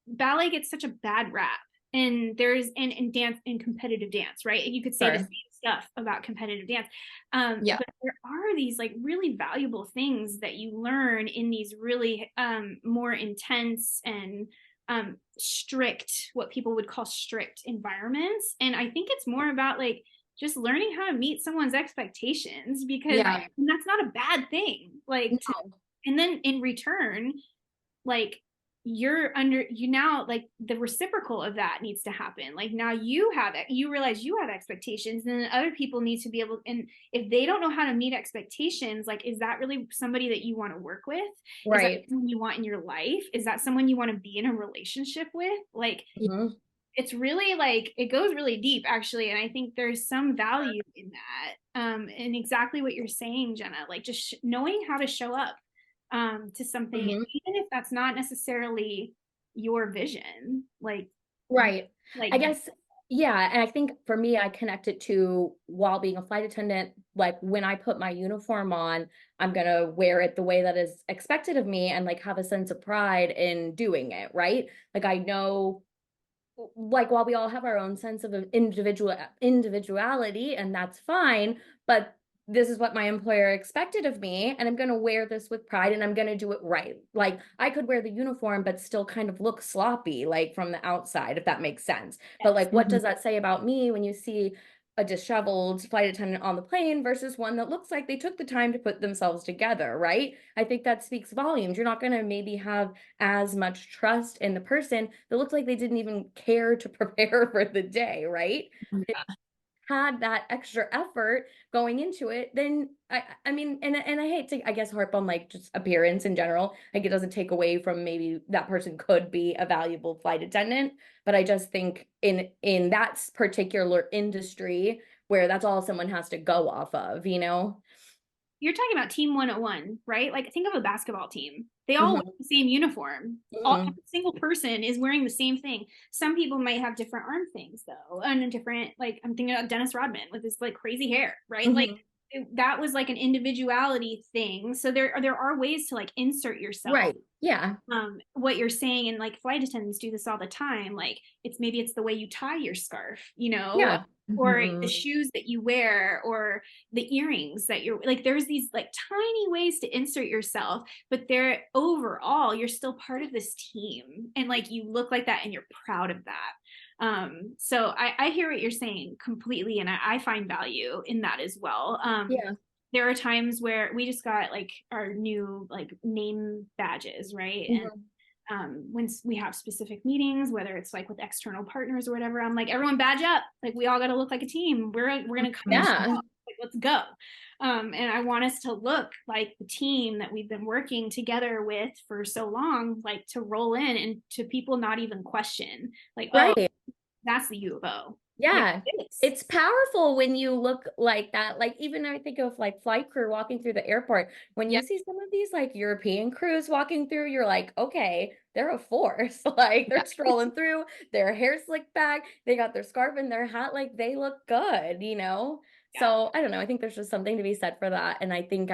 ballet gets such a bad rap, and there's in dance and competitive dance, right? And you could say the same stuff about competitive dance. But there are these like really valuable things that you learn in these really more intense and strict, what people would call strict environments. And I think it's more about like just learning how to meet someone's expectations, because that's not a bad thing. Like, and then in return, like now, like the reciprocal of that needs to happen. Like now you realize you have expectations, and then other people need to be able, and if they don't know how to meet expectations, like, is that really somebody that you want to work with? Right. Is that someone you want in your life? Is that someone you want to be in a relationship with? Like, it's really like, it goes really deep actually. And I think there's some value in that. And exactly what you're saying, Jenna, like just knowing how to show up to something, even if that's not necessarily your vision. Like, right. I guess, yeah. And I think for me, I connect it to, while being a flight attendant, like when I put my uniform on, I'm going to wear it the way that is expected of me, and like have a sense of pride in doing it. Right. Like I know, like, while we all have our own sense of individuality, and that's fine, but this is what my employer expected of me, and I'm going to wear this with pride, and I'm going to do it right. Like I could wear the uniform but still kind of look sloppy, like from the outside, if that makes sense. But like, what does that say about me when you see a disheveled flight attendant on the plane versus one that looks like they took the time to put themselves together, right? I think that speaks volumes. You're not going to maybe have as much trust in the person that looks like they didn't even care to prepare for the day, right? Had that extra effort going into it, then I mean, and I hate to, I guess, harp on like just appearance in general. Like it doesn't take away from maybe that person could be a valuable flight attendant, but I just think in that particular industry where that's all someone has to go off of, you know? You're talking about team 101, right? Like think of a basketball team. They all wear the same uniform. Every single person is wearing the same thing. Some people might have different arm things though, and a different, like I'm thinking of Dennis Rodman with his like crazy hair, right? Like that was like an individuality thing. So there are ways to like insert yourself. Right. Yeah. What you're saying, and like flight attendants do this all the time. Like maybe it's the way you tie your scarf, Yeah. or the shoes that you wear, or the earrings that you're like, there's these like tiny ways to insert yourself, but they're overall, you're still part of this team, and like you look like that and you're proud of that. So I hear what you're saying completely, and I find value in that as well. There are times where we just got like our new like name badges, right? And when we have specific meetings, whether it's like with external partners or whatever, I'm like, everyone badge up. Like we all got to look like a team. We're gonna come in, like, let's go. And I want us to look like the team that we've been working together with for so long, like to roll in and to people not even question, like, oh, that's the U of O. Yeah, it's powerful when you look like that. Like even I think of like flight crew walking through the airport. When you see some of these like European crews walking through, you're like, okay, they're a force. Like they're strolling through, their hair slicked back, they got their scarf and their hat, like they look good, you know? So I don't know. I think there's just something to be said for that. And I think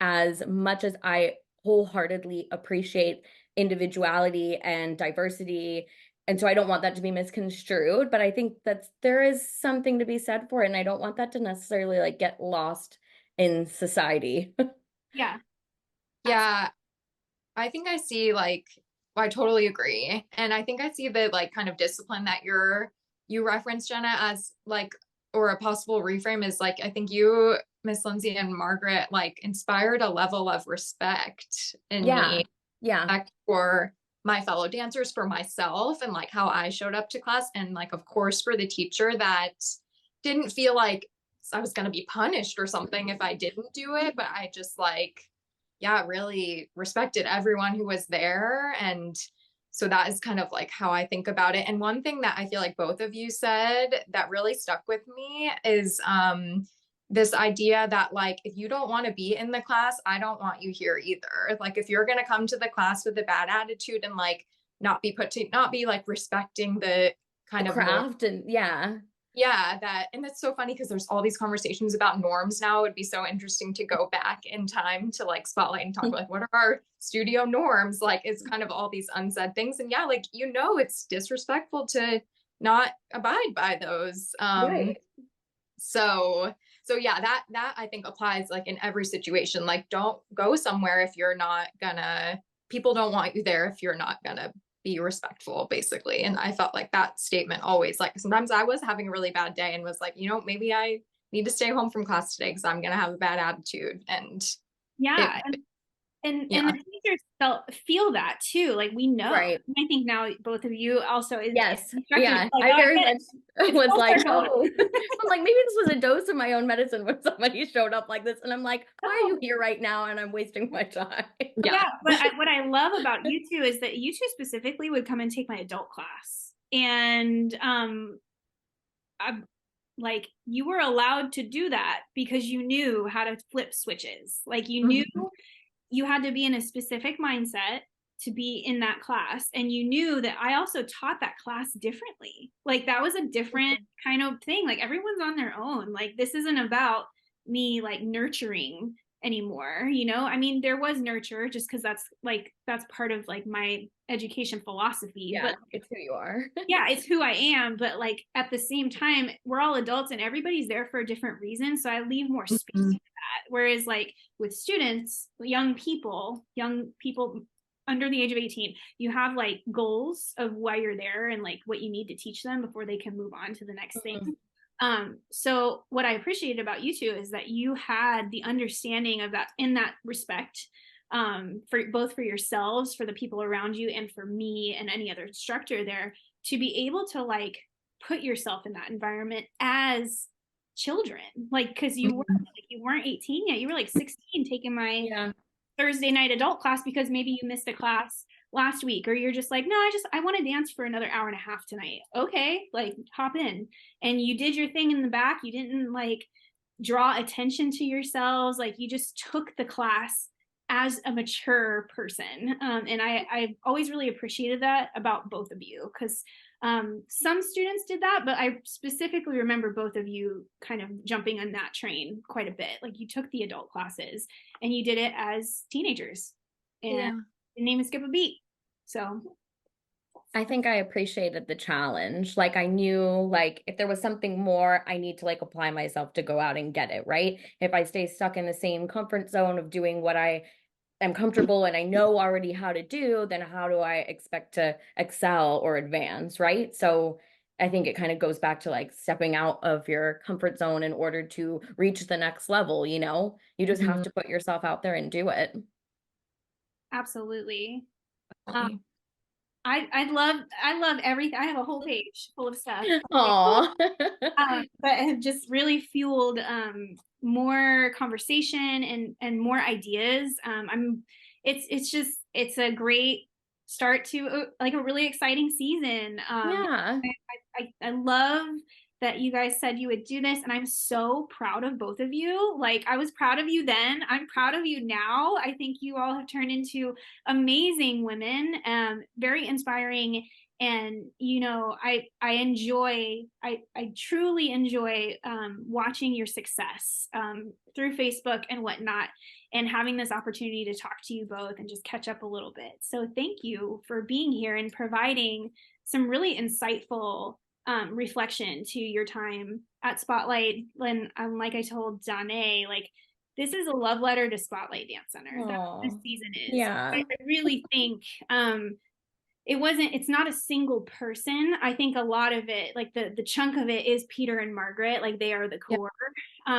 as much as I wholeheartedly appreciate individuality and diversity, and so I don't want that to be misconstrued, but I think that there is something to be said for it. And I don't want that to necessarily like get lost in society. Yeah. I think I see like, I totally agree. And I think I see the like kind of discipline that you referenced, Jenna, as like, or a possible reframe is like, I think you, Miss Lindsay and Margaret, like inspired a level of respect in me. Yeah. Respect for my fellow dancers, for myself, and like how I showed up to class. And like, of course, for the teacher that didn't feel like I was going to be punished or something if I didn't do it. But I just like, yeah, really respected everyone who was there. And so that is kind of like how I think about it. And one thing that I feel like both of you said that really stuck with me is this idea that like, if you don't want to be in the class, I don't want you here either. Like, if you're going to come to the class with a bad attitude and like not be like respecting the kind the of craft and and that's so funny because there's all these conversations about norms now. It'd be so interesting to go back in time to like spotlight and talk about like, what are our studio norms? Like, it's kind of all these unsaid things. And yeah, like, you know, it's disrespectful to not abide by those. Right. So yeah, that I think applies like in every situation. Like, don't go somewhere if you're not gonna, people don't want you there if you're not gonna be respectful, basically. And I felt like that statement always, like, sometimes I was having a really bad day and was like, you know, maybe I need to stay home from class today because I'm gonna have a bad attitude. And and the teachers feel that too. Like, we know. Right. I think now both of you also is yes. Yeah. Like, I very much was like, oh, I'm like, maybe this was a dose of my own medicine when somebody showed up like this. And I'm like, why are you here right now? And I'm wasting my time. Yeah. But what I love about you two is that you two specifically would come and take my adult class. And like, you were allowed to do that because you knew how to flip switches. Like, you knew you had to be in a specific mindset to be in that class. And you knew that I also taught that class differently. Like, that was a different kind of thing. Like, everyone's on their own. Like, this isn't about me like nurturing anymore, you know? I mean, there was nurture just because that's part of like my education philosophy. Yeah, but it's who you are. yeah, it's who I am. But like, at the same time, we're all adults and everybody's there for a different reason. So I leave more space for that. Whereas like with students, young people under the age of 18, you have like goals of why you're there and like what you need to teach them before they can move on to the next thing. So what I appreciated about you two is that you had the understanding of that, in that respect, for both for yourselves, for the people around you, and for me and any other instructor there, to be able to like put yourself in that environment as children, like, because you weren't 18 yet, you were like 16 taking my Thursday night adult class because maybe you missed a class last week, or you're just like, no, I want to dance for another hour and a half tonight. Okay, like, hop in. And you did your thing in the back. You didn't like draw attention to yourselves. Like, you just took the class as a mature person. And I've always really appreciated that about both of you, because some students did that, but I specifically remember both of you kind of jumping on that train quite a bit. Like, you took the adult classes and you did it as teenagers, and the name is Skip a Beat. So I think I appreciated the challenge. Like, I knew like if there was something more, I need to like apply myself to go out and get it, right? If I stay stuck in the same comfort zone of doing what I am comfortable and I know already how to do, then how do I expect to excel or advance, right? So I think it kind of goes back to like stepping out of your comfort zone in order to reach the next level, you know? You just have to put yourself out there and do it. Absolutely. I love everything. I have a whole page full of stuff. Aww. But have just really fueled more conversation and more ideas. It's a great start to like a really exciting season. I love that you guys said you would do this, and I'm so proud of both of you. Like, I was proud of you then, I'm proud of you now. I think you all have turned into amazing women, very inspiring. And you know, I truly enjoy watching your success through Facebook and whatnot, and having this opportunity to talk to you both and just catch up a little bit. So thank you for being here and providing some really insightful reflection to your time at Spotlight. And like I told Danae, like, this is a love letter to Spotlight Dance Center. That's what this season is. Yeah. I really think it's not a single person. I think a lot of it, like the chunk of it is Peter and Margaret, like they are the core.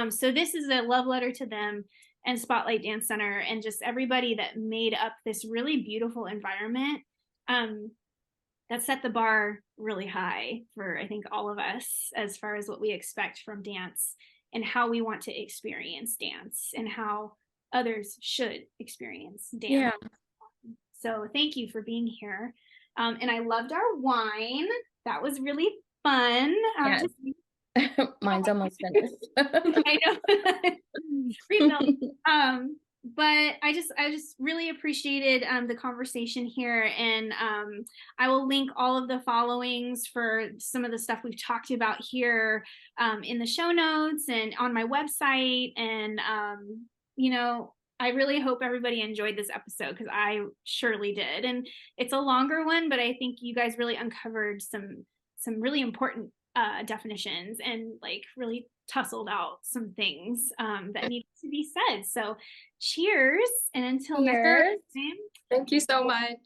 So this is a love letter to them and Spotlight Dance Center and just everybody that made up this really beautiful environment that set the bar really high for, I think, all of us as far as what we expect from dance and how we want to experience dance and how others should experience dance. Yeah. So thank you for being here. And I loved our wine. That was really fun. Yes. Mine's almost finished. I know. But I just really appreciated the conversation here, and I will link all of the followings for some of the stuff we've talked about here in the show notes and on my website. And you know, I really hope everybody enjoyed this episode because I surely did. And it's a longer one, but I think you guys really uncovered some really important definitions and like really tussled out some things that need to be said. So cheers, and until next time. Thank you so much.